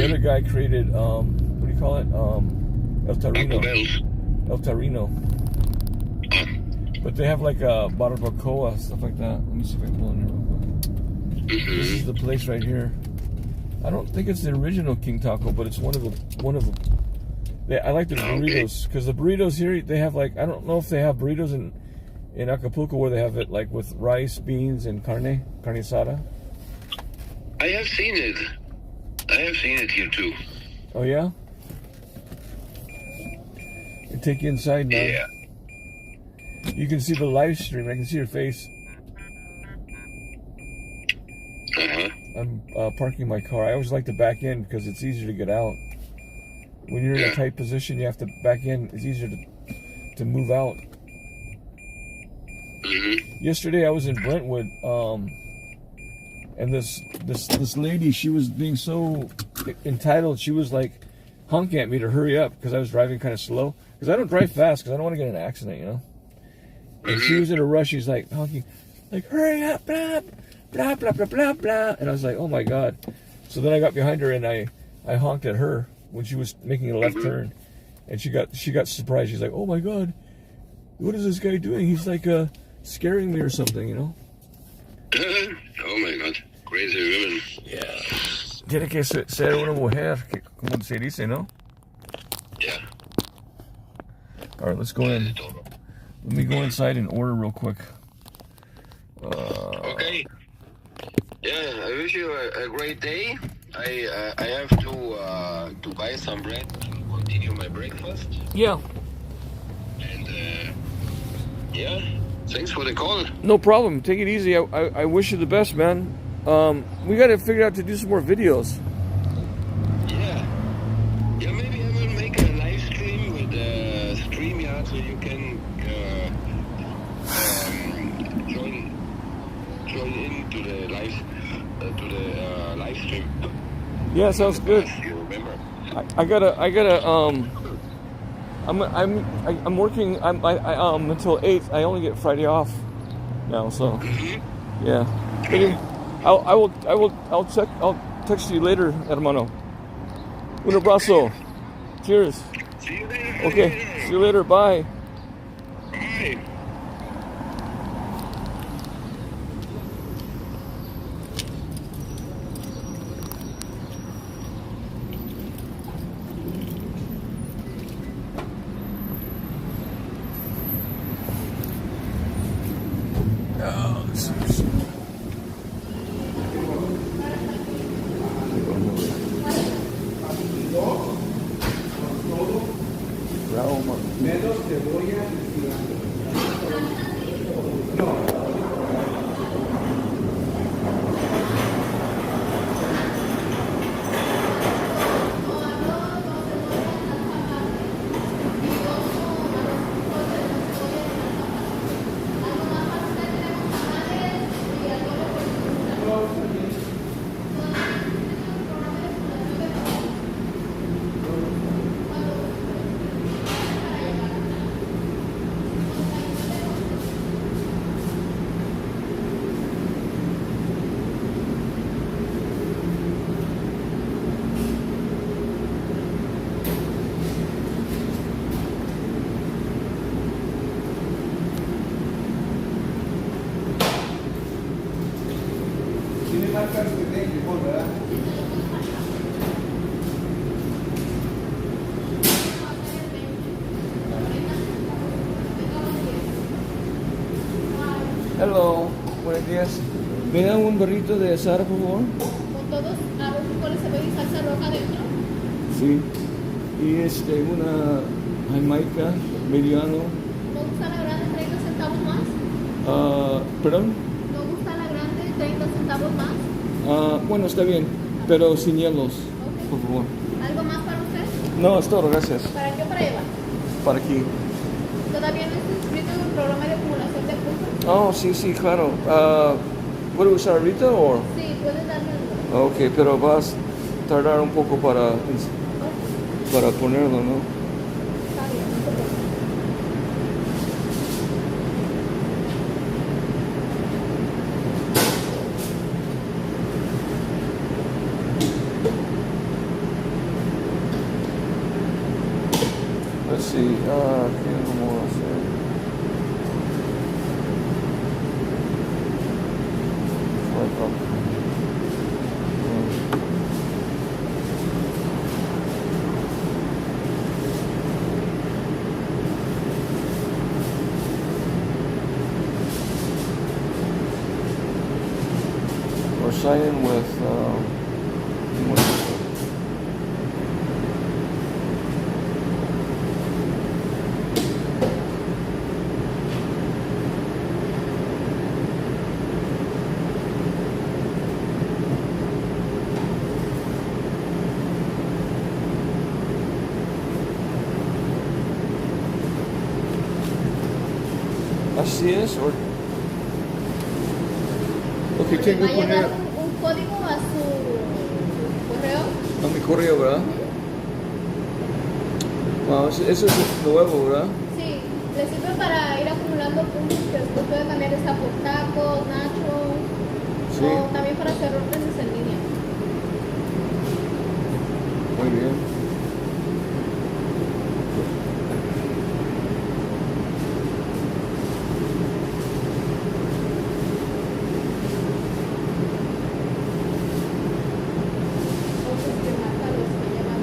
other guy created what do you call it? El Torino. El Torino. But they have like a barbacoa, stuff like that. Let me see if I can pull in here real quick. This is the place right here. I don't think it's the original King Taco, but it's one of the. I like the burritos because the burritos here they have like I don't know if they have burritos in Acapulco where they have it like with rice, beans, and carne asada. I have seen it. I have seen it here too. Oh yeah. take you inside now. Yeah. You can see the live stream. I can see your face. Uh-huh. I'm parking my car. I always like to back in because it's easier to get out. When you're in a tight position, you have to back in. It's easier to move out. Mm-hmm. Yesterday I was in Brentwood, and this lady, she was being so entitled. She was like honking at me to hurry up because I was driving kind of slow. Because I don't drive fast because I don't want to get in an accident, you know. And she was in a rush. She's like honking, like hurry up, blah blah blah blah blah blah. And I was like, oh my god. So then I got behind her and I honked at her when she was making a left turn, and she got surprised. She's like, oh my god, what is this guy doing? He's like scaring me or something, you know. Oh my god, crazy women. Yeah. Tiene que ser una mujer, como se dice, ¿no? Yeah. All right, let's go in. Let me go inside and order real quick. Okay. Yeah, I wish you a great day. I have to buy some bread to continue my breakfast. Yeah. And yeah, thanks for the call. No problem. Take it easy. I wish you the best, man. We got to figure out to do some more videos. Yeah. Yeah, maybe I will make a live stream with StreamYard so you can join into the live stream. Yeah, sounds good. You remember? I gotta I'm working until 8. I only get Friday off now, so yeah. Anyway, I'll text you later, hermano. Un abrazo. Cheers. See you later. Okay. See you later. Bye. Bye. Hello, buenos días. ¿Me da un burrito de asada, por favor? Con todos arroz, frijoles, cebolla y salsa roja dentro. Sí. Y una jamaica mediano. ¿No gusta la grande, 30 centavos más? ¿Perdón? ¿No gusta la grande, 30 centavos más? Bueno, está bien, pero sin hielos, Ok. por favor. ¿Algo más para usted? No, es todo, gracias. ¿Para qué o para llevar? Para aquí. ¿Todavía no está inscrito en el programa de acumulación de puntos? Oh, sí, claro. ¿Puedo usar ahorita o...? Sí, puedes darme el número. Ok, pero vas a tardar un poco para ponerlo, ¿no? Está bien, no se preocupe. Let's see, ¿qué vamos a hacer? Swipe up. Or sign in with, Así es. Ok, Le tengo va a que llegar poner un código a su correo. a mi correo, ¿verdad? Wow, eso es nuevo, ¿verdad? Sí, le sirve para ir acumulando puntos que después puede cambiar esta por tacos, nachos, Sí. o también para hacer órdenes en línea. Muy bien. Cosas que marcan los que llevan.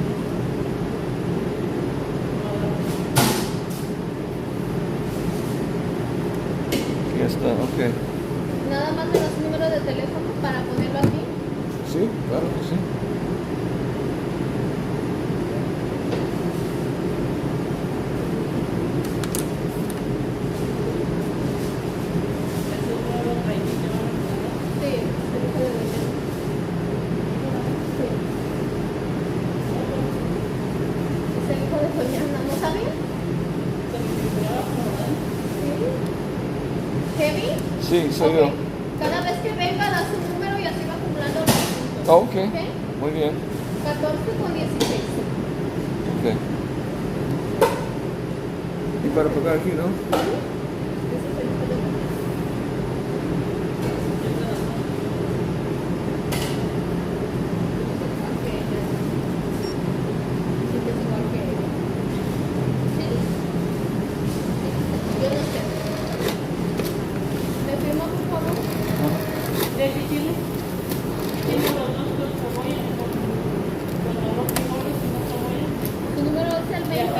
Ya está, ok. Nada más me das un número de teléfono para ponerlo aquí. Sí, claro que sí. Sí, teléfono de dinero. Sí. Es el hijo de Soñana, ¿no sabía? Sí. ¿Heavy? Sí, soy Ok. yo. Cada vez que venga das un número y así va acumulando los puntos. Ok, ¿Ok? muy bien. 14 con 16. Ok. Y para pagar aquí, ¿no? Ese es el teléfono. Yo no sé. ¿Me firma, por favor? ¿Tu número es el 20?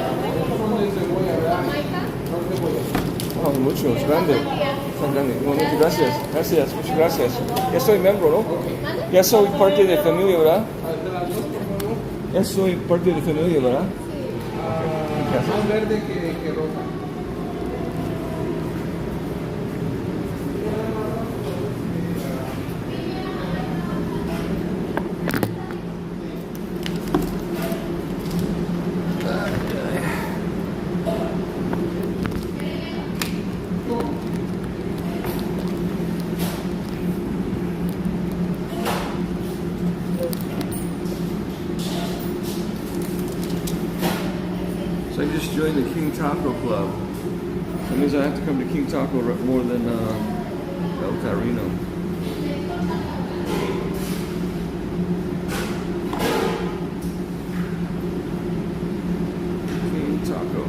Jamaica. Oh, mucho, es grande. Son grandes. Bueno, gracias, gracias, muchas gracias. Ya soy miembro, ¿no? Ya soy parte de familia, ¿verdad? Ya soy parte de familia, ¿verdad? Más verde que roja. So I just joined the King Taco Club. That means I have to come to King Taco more than El Carino. King Taco.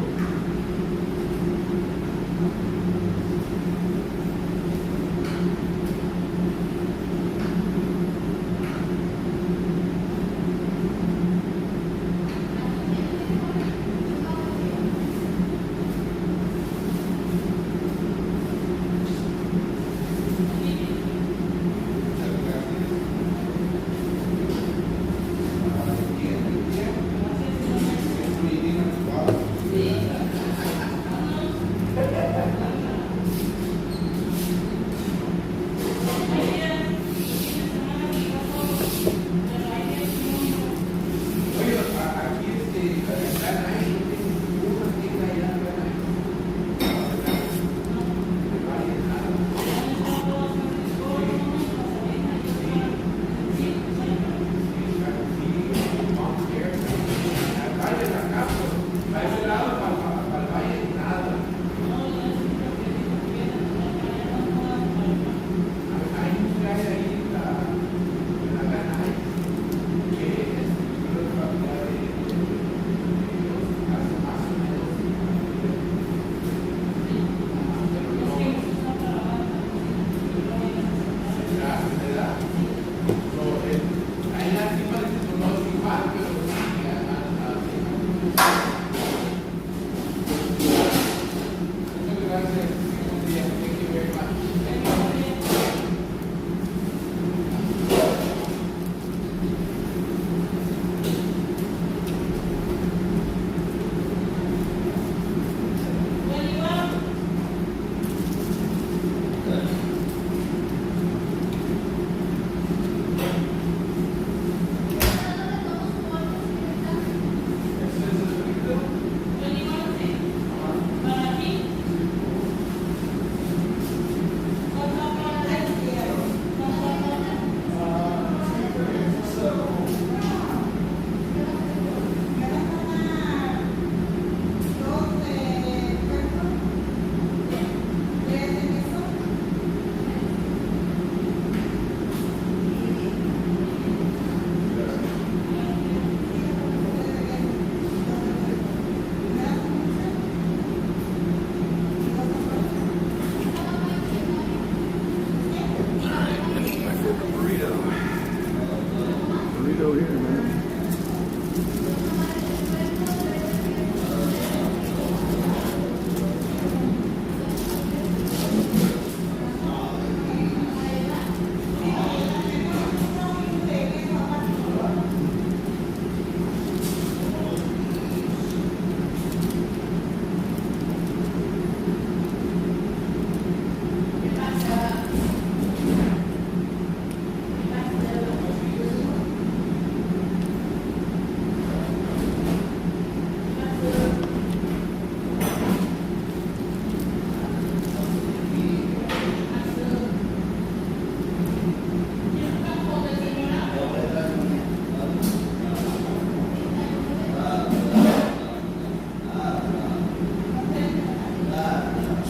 out here, man.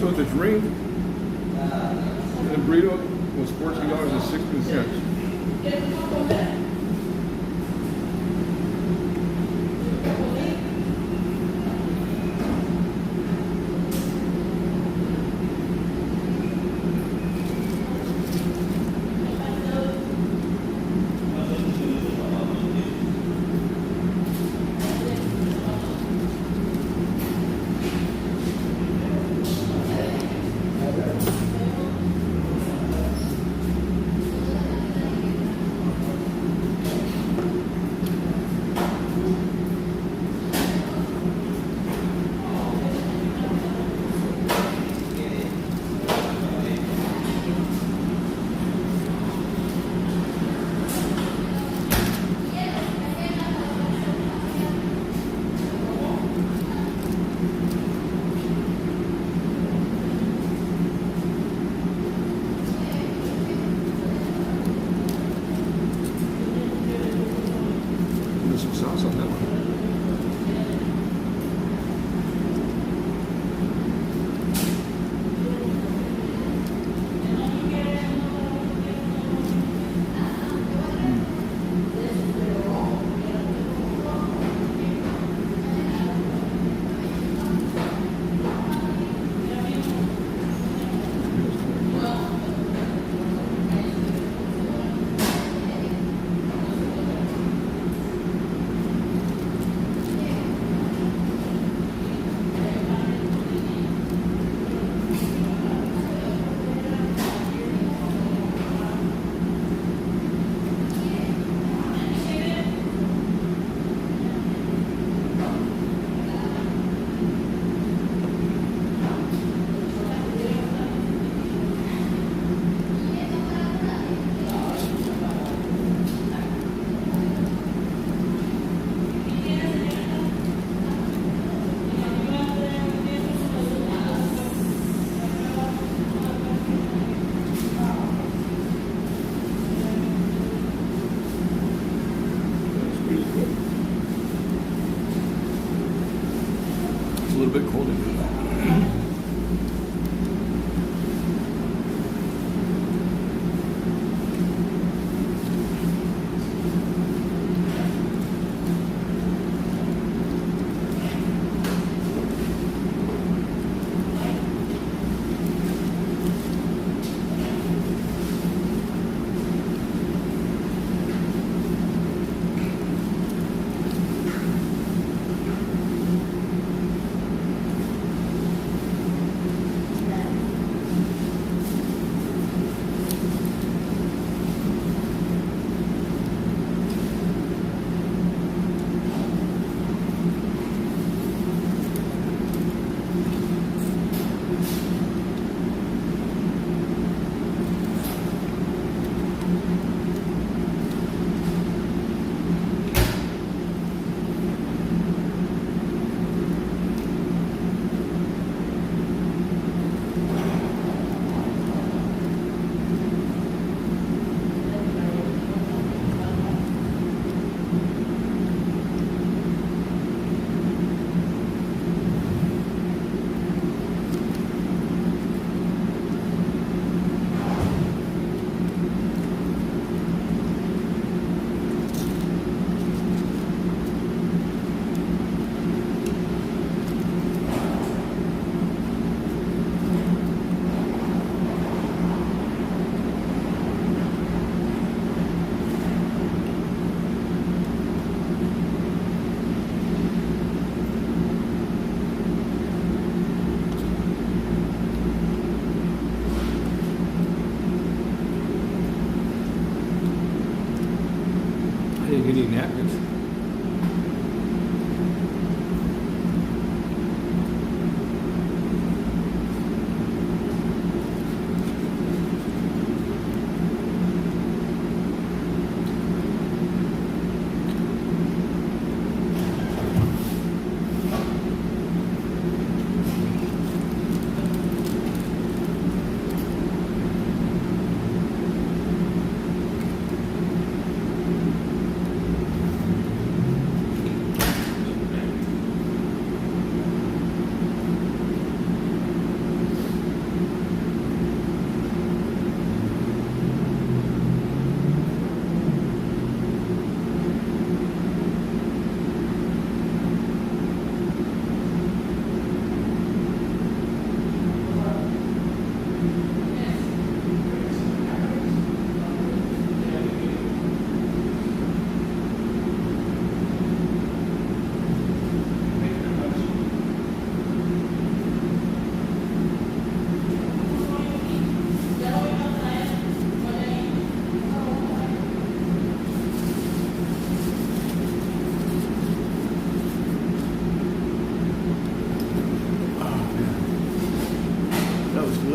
So it's a drink and a burrito was $14.16. Sauce on that one. It's a little bit cold in here.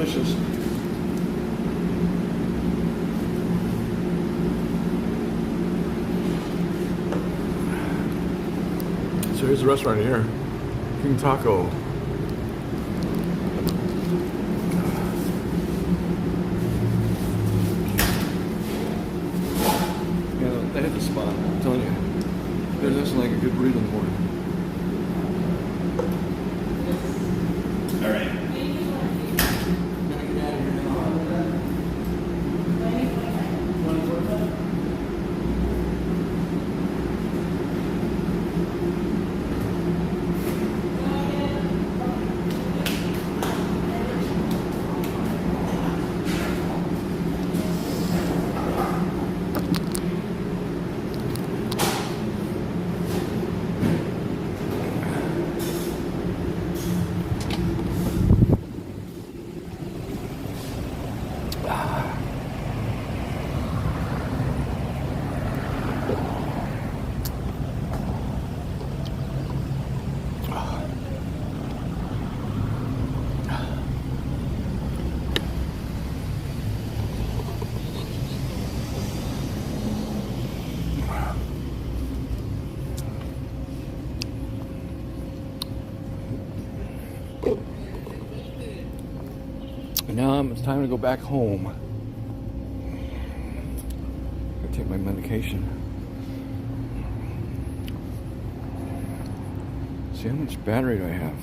delicious. So here's the restaurant here, King Taco. Yeah, they hit the spot. I'm telling you, there's nothing like a good burrito in the morning. All right. Now it's time to go back home. Gotta take my medication. See how much battery do I have?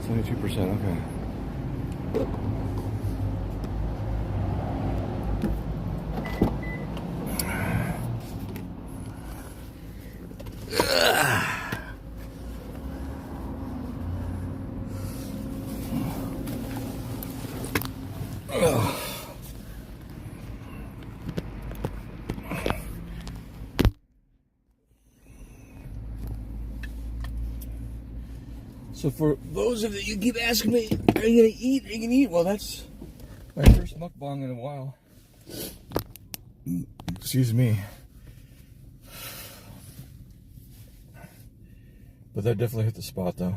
72%, okay. So for those of you keep asking me, are you gonna eat? Are you gonna eat? Well, that's my first mukbang in a while. Excuse me. But that definitely hit the spot though.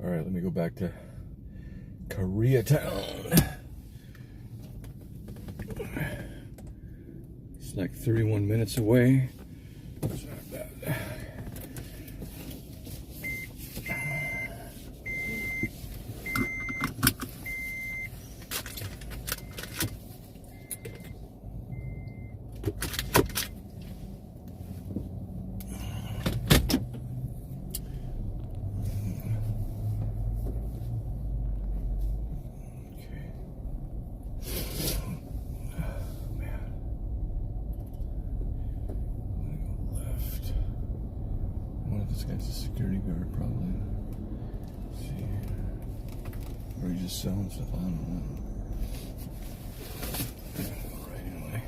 All right, let me go back to Koreatown. It's like 31 minutes away. It's not bad. This guy's a security guard, probably. Let's see. Or he's just selling stuff. I don't know. Right, anyway.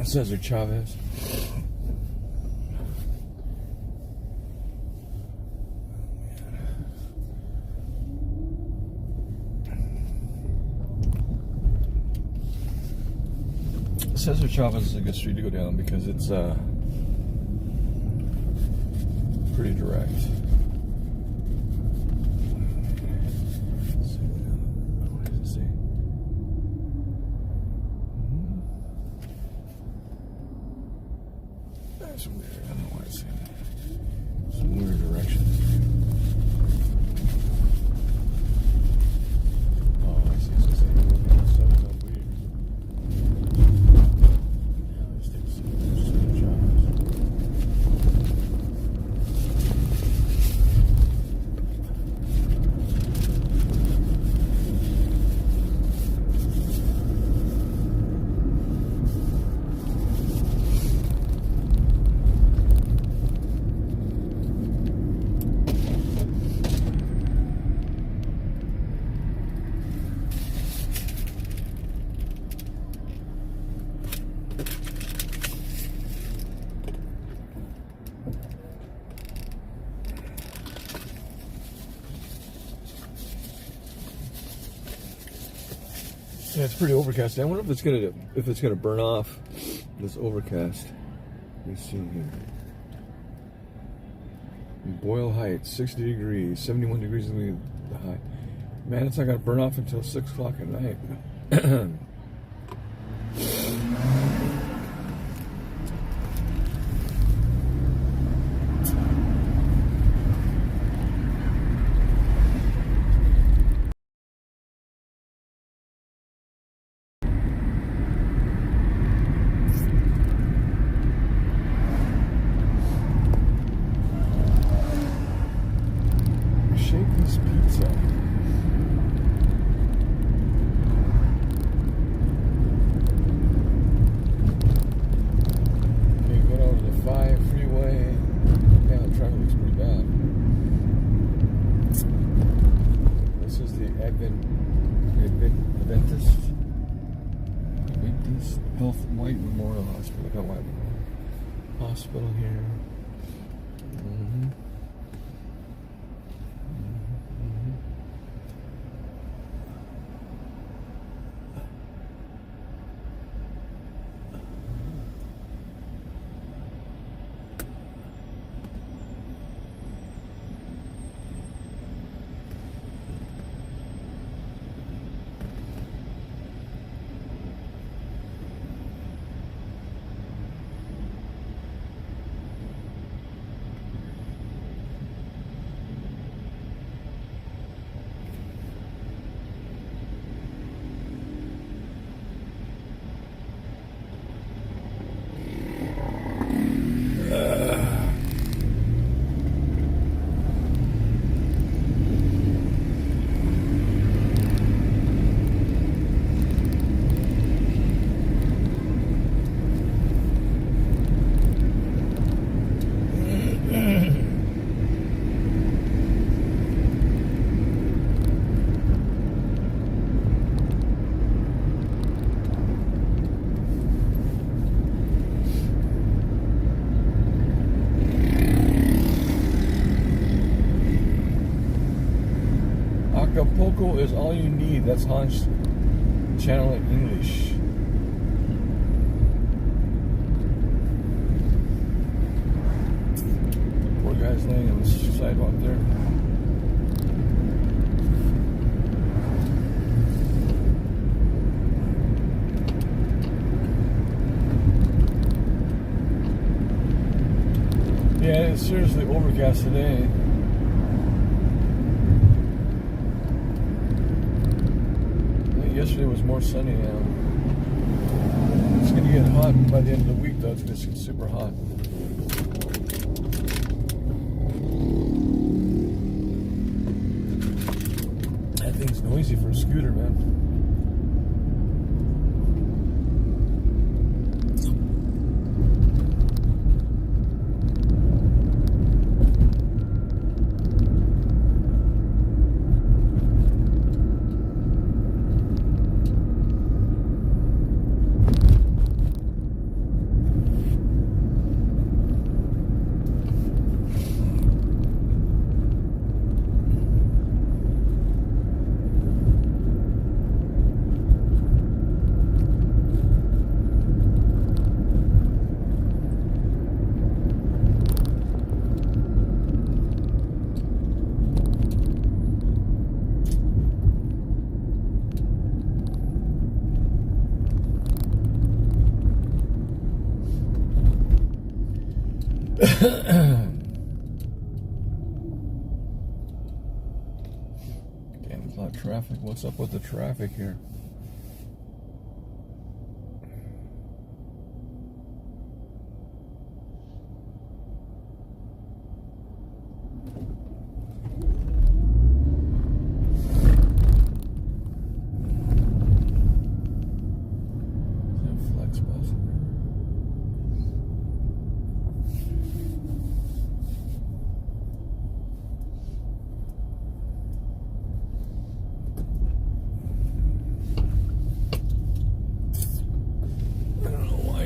Cesar Chavez. Cesar Chavez is a good street to go down because it's pretty direct. That's weird. I don't know why it's saying that. Some weird directions. Oh, I see. So weird. Now let's take some shots. Yeah, it's pretty overcast. I wonder if it's gonna burn off this overcast. Let me see here. Boyle Heights, 60 degrees, 71 degrees in the high. Man, it's not gonna burn off until 6 o'clock at night. Shaky's Pizza. Okay, going over the 5 freeway. Yeah, the traffic looks pretty bad. This is the Adventist Health White Memorial Hospital. Look at White Memorial Hospital here. Acapulco is all you need. That's Hans channel in English. Poor guy's laying on the sidewalk there. Yeah, it's seriously overcast today. Yesterday was more sunny now. It's going to get hot by the end of the week, though. It's going to get super hot. That thing's noisy for a scooter, man. traffic. What's up with the traffic here?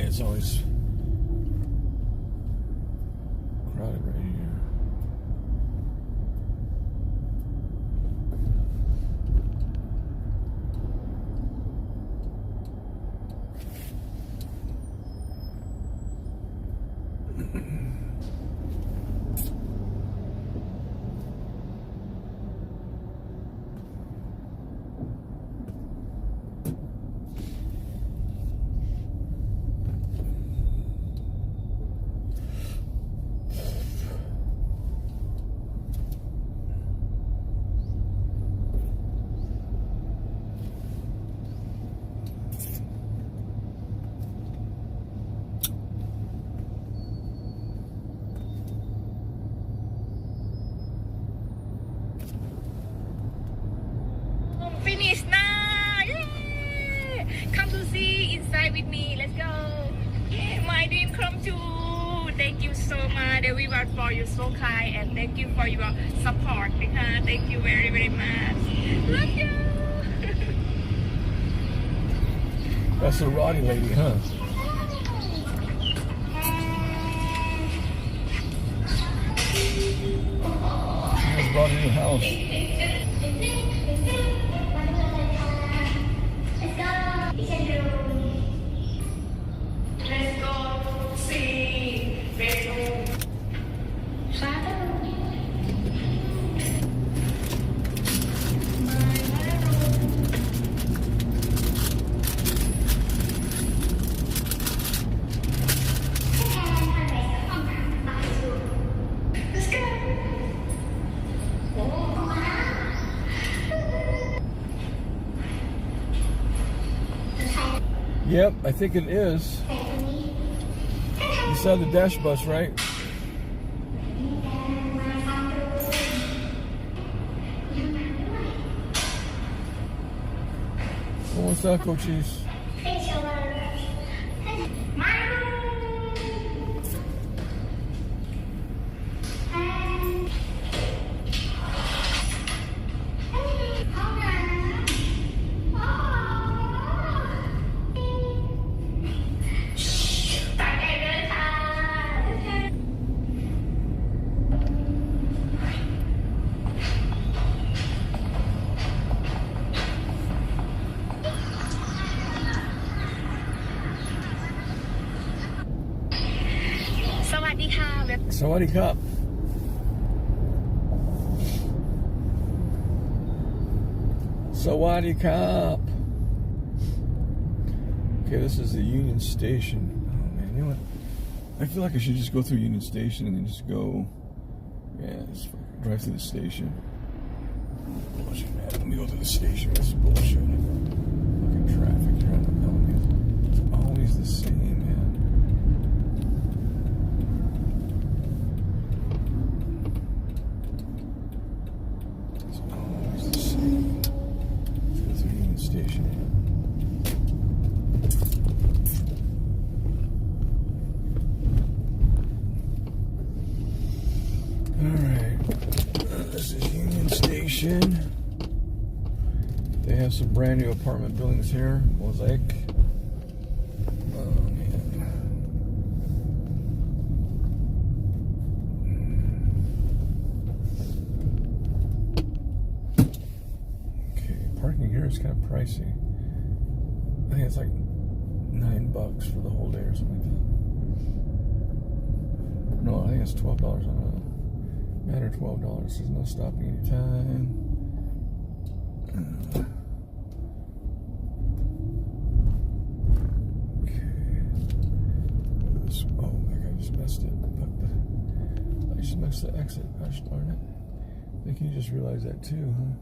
It's always crowded right here. Finish now! Yay! Come to see inside with me. Let's go! Yeah, my dream come true. Thank you so much, everyone, for your so kind, and thank you for your support. Thank you very, very much. Love you. That's a Roddy lady, huh? She just bought a new house. Yep, I think it is. You saw the dash bus, right? ¿Cómo está, cochis? Sawadee Cup. Sawadee Cup. Okay, this is the Union Station. Oh man, you know what? I feel like I should just go through Union Station and then just go. Yeah, just drive through the station. Bullshit, man. Let me go to the station. This is bullshit. Fucking traffic here on the mountain. It's always the same, man. They have some brand new apartment buildings here. Mosaic. Oh man. Okay, parking here is kind of pricey. I think it's like $9 for the whole day or something like that. No, I think it's $12. I don't know. Matter $12. There's no stopping anytime. Okay. This, oh, I just messed it. I just messed the exit. Gosh darn it. I think you just realized that too, huh?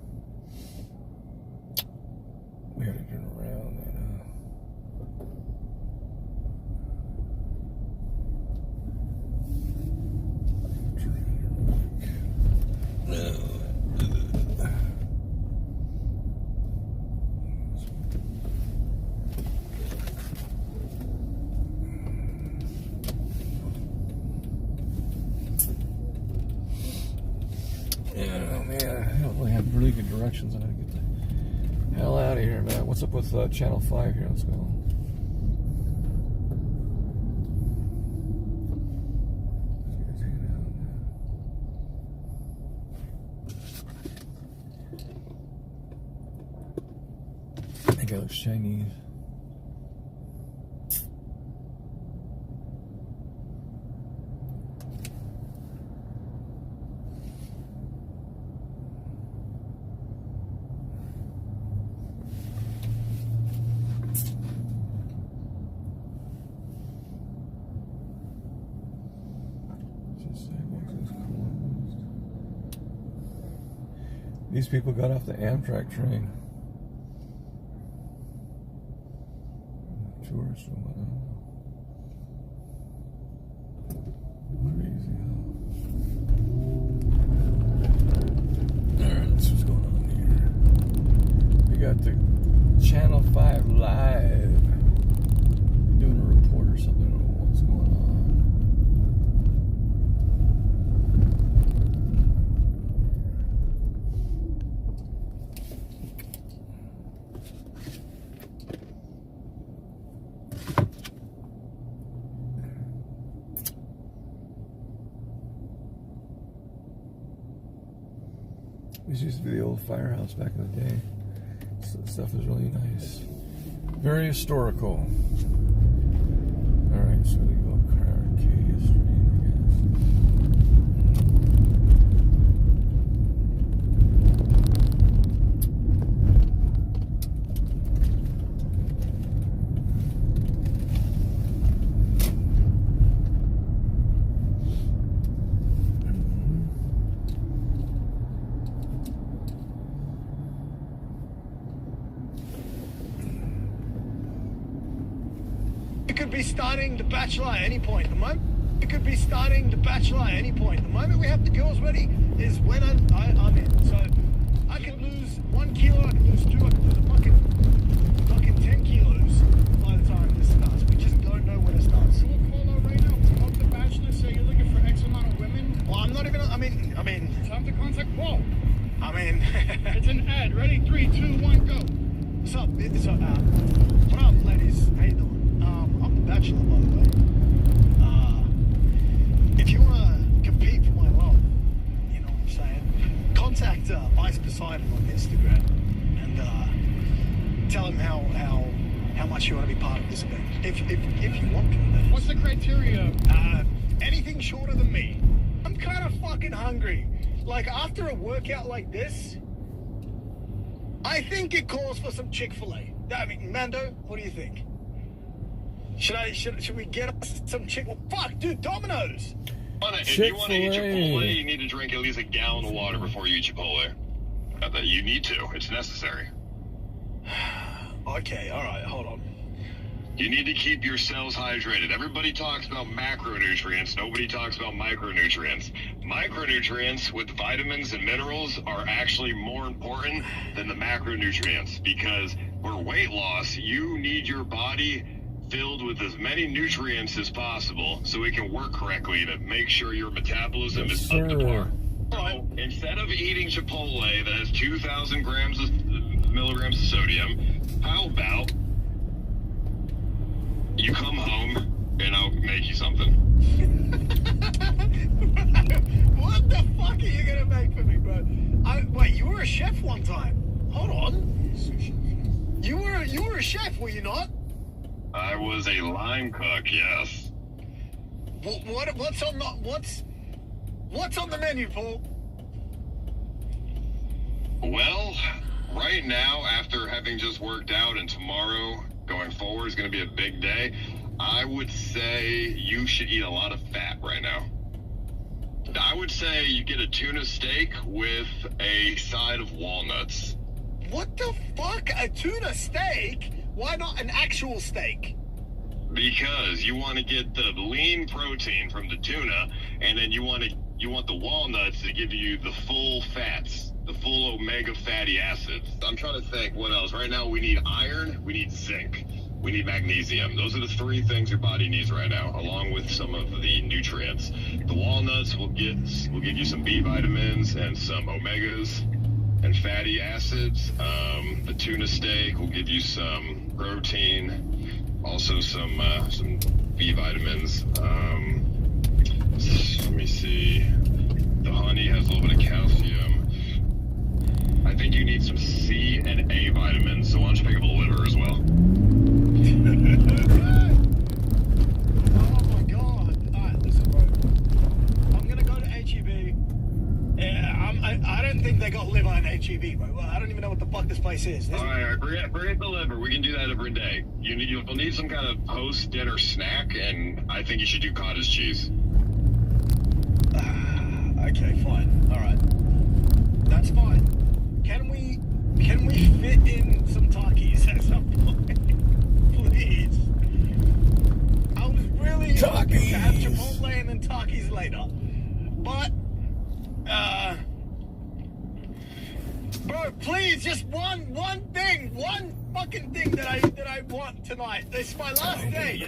gotta turn around that. Yeah, man, I don't really have really good directions on how to get the hell out of here, man. What's up with Channel 5 here? Let's go. I think it looks Chinese. These people got off the Amtrak train. Tourists or whatever. Crazy, huh? Alright, let's see what's going on here. We got the Channel 5 live. Doing a report or something. I don't know what's going on. This used to be the old firehouse back in the day. So the stuff is really nice. Very historical. Alright, so we go up Arcadia Street, I guess. Could be starting the Bachelor at any point. The moment we could be starting the Bachelor at any point. The moment we have the girls ready is when I'm in. So I could lose 1 kilo, I could lose 2, I could lose a fucking 10 kilos by the time this starts. We just don't know when it starts. You will call out right now. Promote the Bachelor. Say you're looking for X amount of women. Well, I'm not even. I mean. Time to contact Paul. I mean. It's an ad. Ready? 3, 2, 1, go. What's up? What up, ladies? How you doing? I'm the Bachelor, by the way. If you want to compete for my love, you know what I'm saying, contact Ice Poseidon on Instagram and tell him how much you want to be part of this event. If you want to. What's the criteria? Anything shorter than me. I'm kind of fucking hungry. Like, after a workout like this, I think it calls for some Chick-fil-A. I mean, Mando, what do you think? Should we get us some Chick-fil-A? Well, fuck, dude, Domino's. If you want to eat Chipotle, you need to drink at least a gallon of water before you eat Chipotle. You need to. It's necessary. Okay, all right, hold on. You need to keep your cells hydrated. Everybody talks about macronutrients. Nobody talks about micronutrients. Micronutrients with vitamins and minerals are actually more important than the macronutrients, because for weight loss, you need your body filled with as many nutrients as possible so it can work correctly to make sure your metabolism is up to par. So instead of eating Chipotle that has 2,000 milligrams of sodium, how about you come home and I'll make you something? What the fuck are you gonna make for me, bro? Wait, you were a chef one time. Hold on. You were a chef, were you not? I was a line cook, yes. What's on the menu, Paul? Well, right now, after having just worked out and tomorrow going forward is going to be a big day, I would say you should eat a lot of fat right now. I would say you get a tuna steak with a side of walnuts. What the fuck? A tuna steak? Why not an actual steak? Because you want to get the lean protein from the tuna, and then you want the walnuts to give you the full fats, the full omega fatty acids. I'm trying to think what else. Right now we need iron, we need zinc, we need magnesium. Those are the three things your body needs right now, along with some of the nutrients. The walnuts will give you some B vitamins and some omegas and fatty acids. The tuna steak will give you some protein. Also some B vitamins. Let me see. The honey has a little bit of calcium. I think you need some C and A vitamins, so why don't you pick up a liver as well? Oh my god. Alright, listen, bro. I'm gonna go to HEB. Yeah, I don't think they got liver in HEB, bro. I don't even know what the fuck this place is. Alright, forget the liver. We can do that every day. You'll need some kind of post-dinner snack, and I think you should do cottage cheese. Okay, fine. Alright. That's fine. Can we fit in some Takis at some point? Please. I was really hoping to have Chipotle and then Takis later. But bro, please, just one fucking thing that I want tonight. This is my last day.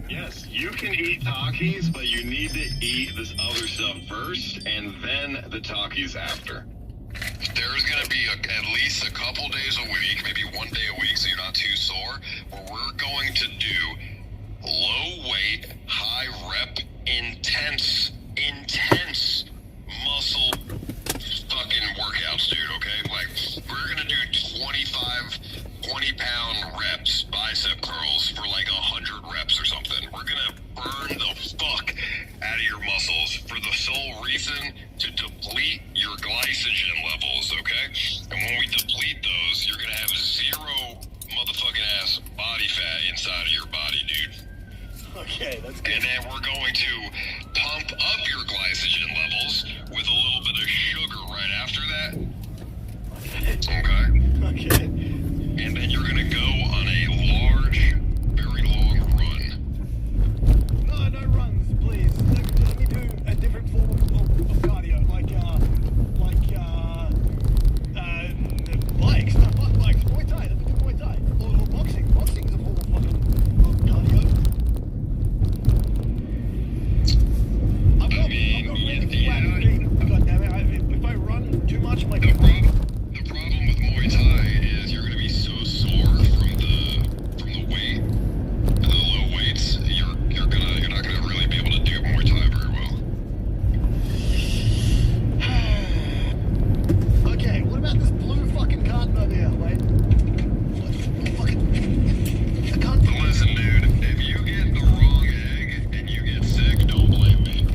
Yes, you can eat Takis, but you need to eat this other stuff first, and then the Takis after. There's going to be at least a couple days a week, maybe 1 day a week so you're not too sore, where we're going to do low weight, high rep, intense muscle fucking workouts, dude, okay? Like, we're going to do 20-pound reps, bicep curls for like 100 reps or something. We're going to burn the fuck out of your muscles for the sole reason to deplete your glycogen levels, okay? And when we deplete those, you're going to have zero motherfucking ass body fat inside of your body, dude. Okay, that's good. And then we're going to pump up your glycogen levels with a little bit of sugar right after that. Okay. And then you're going to go on a large, very long run. No runs, please. Let me do a different form of cardio, bikes. No, not bikes. Muay Thai. Let me do Muay Thai. Or boxing. Boxing is a form of cardio. God damn it. If I run too much, I'm like... The problem with Muay Thai is you're going to be so sore from the weight and the low weights. You're not going to really be able to do Muay Thai very well. Okay, what about this blue fucking carton over here? Wait. I can't... Listen, dude, if you get the wrong egg and you get sick, don't blame me.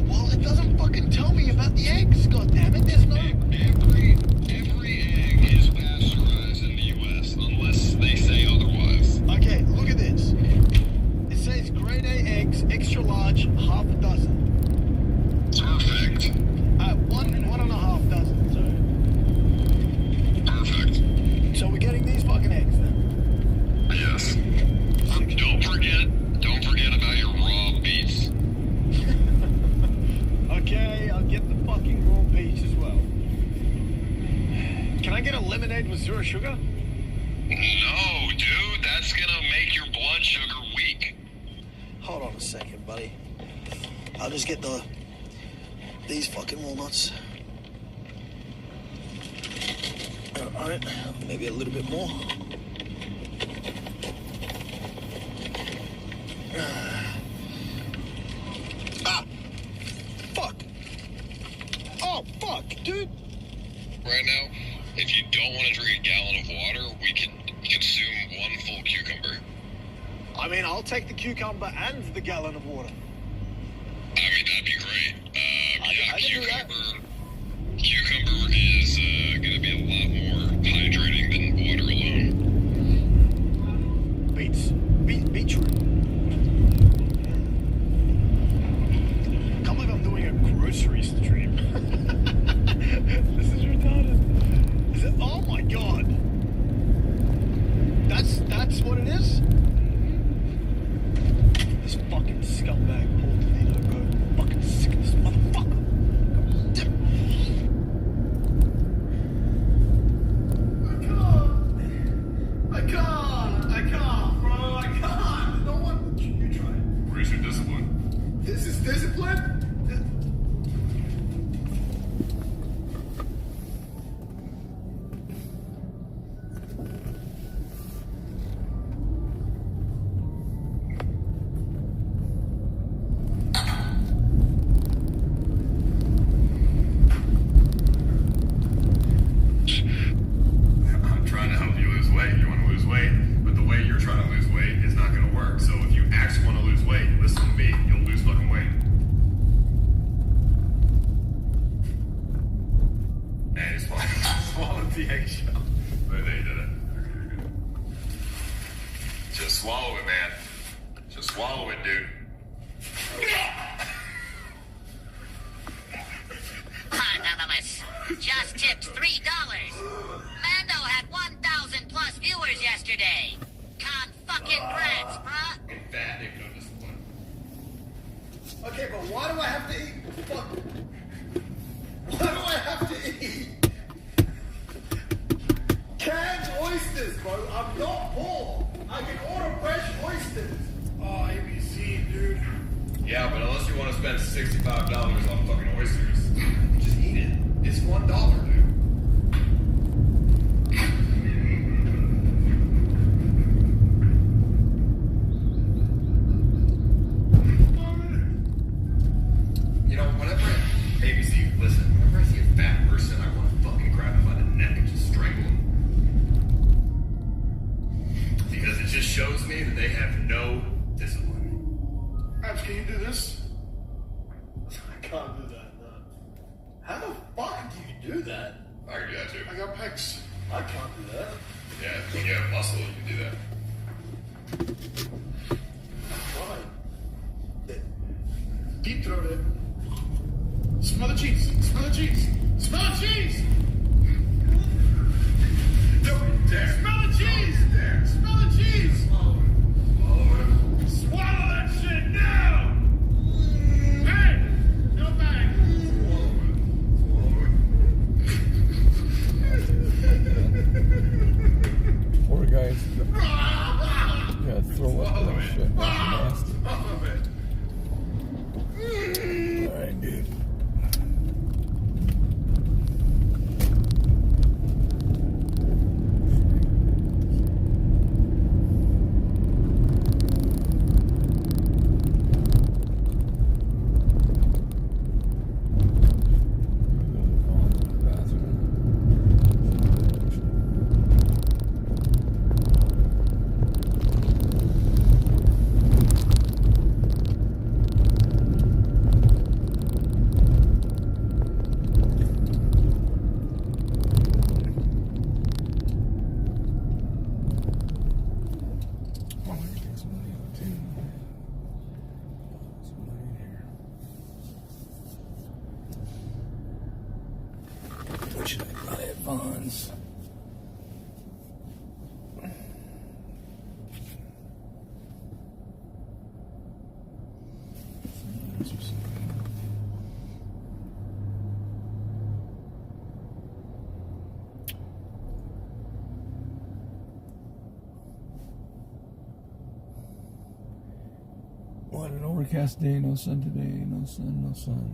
Well, it doesn't fucking tell me about the eggs, goddammit. There's no... Every egg is pasteurized in the U.S. unless they say otherwise. Okay, look at this. It says grade A eggs, extra large, half a dozen. Perfect. 1.5 dozen. Perfect. So we're getting these fucking eggs then? Yes. Don't forget about your raw beets. Okay, I'll get the fucking raw beets as well. Can I get a lemonade with zero sugar? No, dude, that's gonna make your blood sugar weak. Hold on a second, buddy. I'll just get these fucking walnuts. Alright, maybe a little bit more. Fuck. Oh, fuck, dude. Right now, if you don't want to drink a gallon of water, we can consume 1 full cucumber. I mean, I'll take the cucumber and the gallon of water. I mean, that'd be great. I can do that. Cucumber is going to be a lot more hydrating than water alone. Beetroot. Can't believe I'm doing a grocery stream. This is retarded. work. So if you actually want to lose weight, listen to me. You'll lose fucking weight. And just swallow the eggshell. But there you did it. Just swallow it, man. Just swallow it, dude. Anonymous. Just tipped $3. Mando had 1,000 plus viewers yesterday. Congrats, bruh. Fat ignorant discipline. Okay, but why do I have to eat? Fuck. Why do I have to eat canned oysters, bro? I'm not poor. I can order fresh oysters. Oh, ABC, dude. Yeah, but unless you want to spend $65 on fucking oysters, just eat it. It's $1, dude. You know, ABC, listen, whenever I see a fat person, I want to fucking grab him by the neck and just strangle him. Because it just shows me that they have no discipline. Abs, can you do this? I can't do that, no. How the fuck do you do that? I can do that too. I got pecs. I can't do that. Yeah, when you have muscle, you can do that. Right. Deep throat it. Smell the cheese. Smell the cheese. Smell the cheese. Don't dare. Smell the cheese. There. Smell the cheese. Swallow it. Swallow that shit now. Hey, no bang. Poor guys. Yeah, throw up that shit. That's nasty. Alright, dude. What should I buy at Vaughn's? What an overcast day, no sun today, no sun, no sun.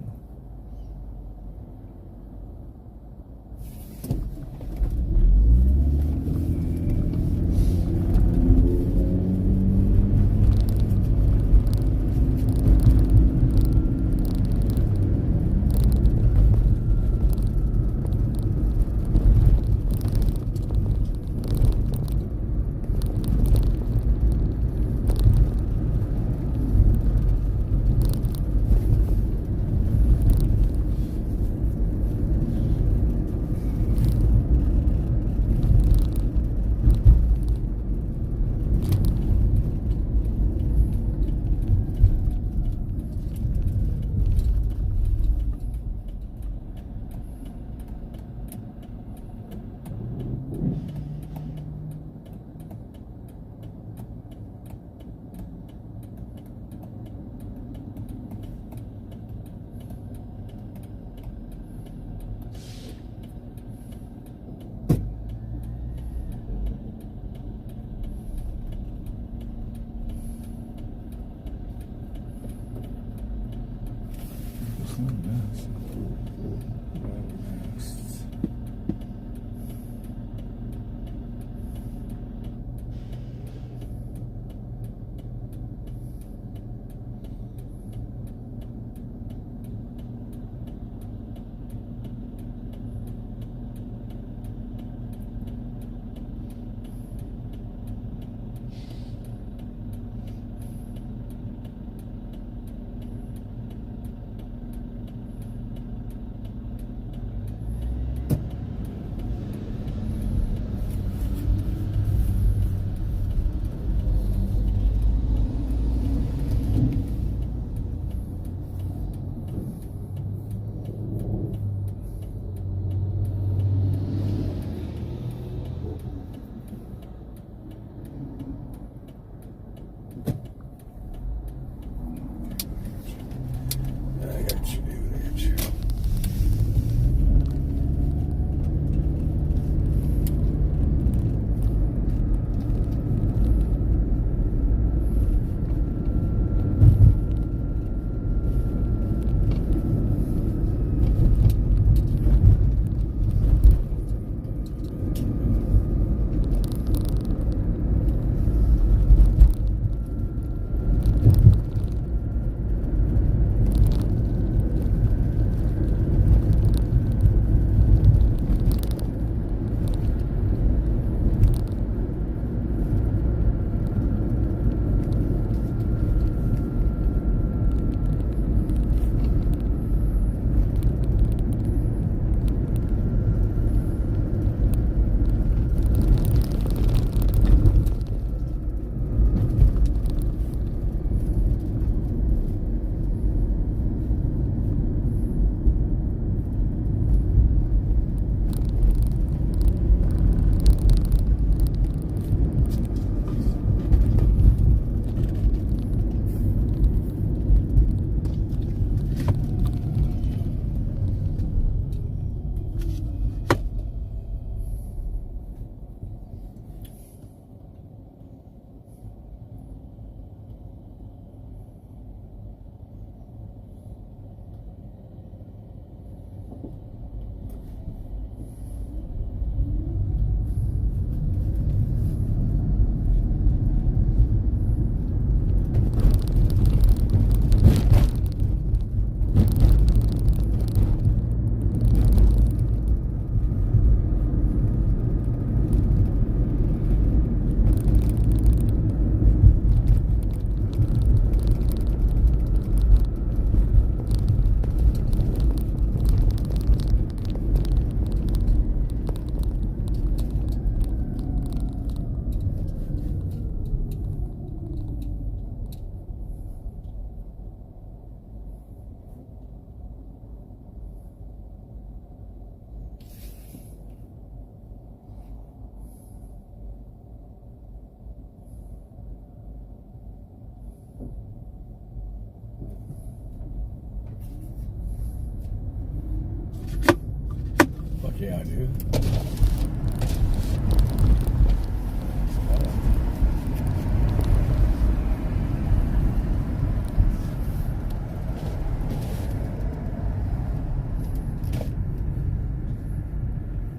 Yeah, dude.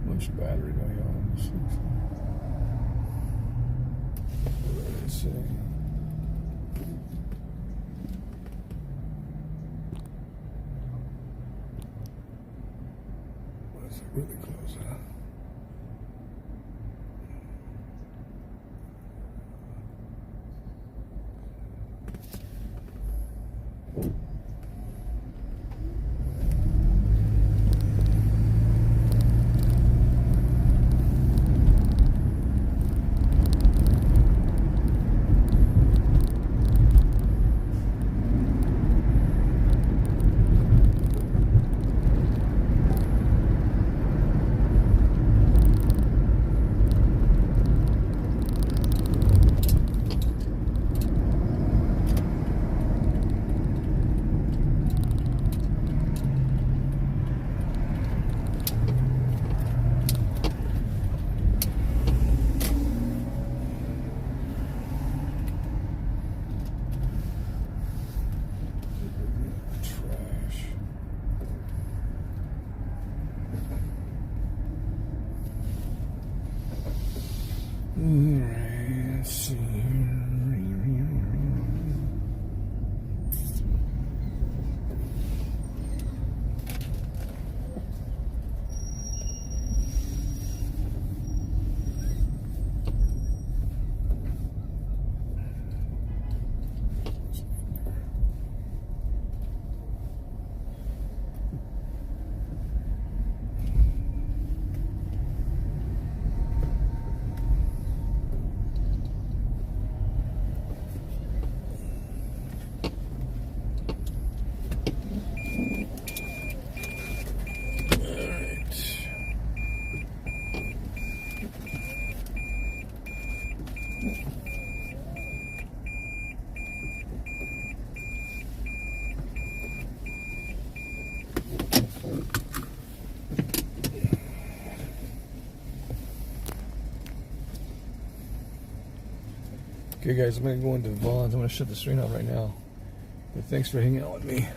Much battery do I have on this thing? Let's see. What is it really close, huh? Alright, let's see here. Okay guys, I'm going to go into Vaughn's. I'm going to shut the screen off right now. But thanks for hanging out with me.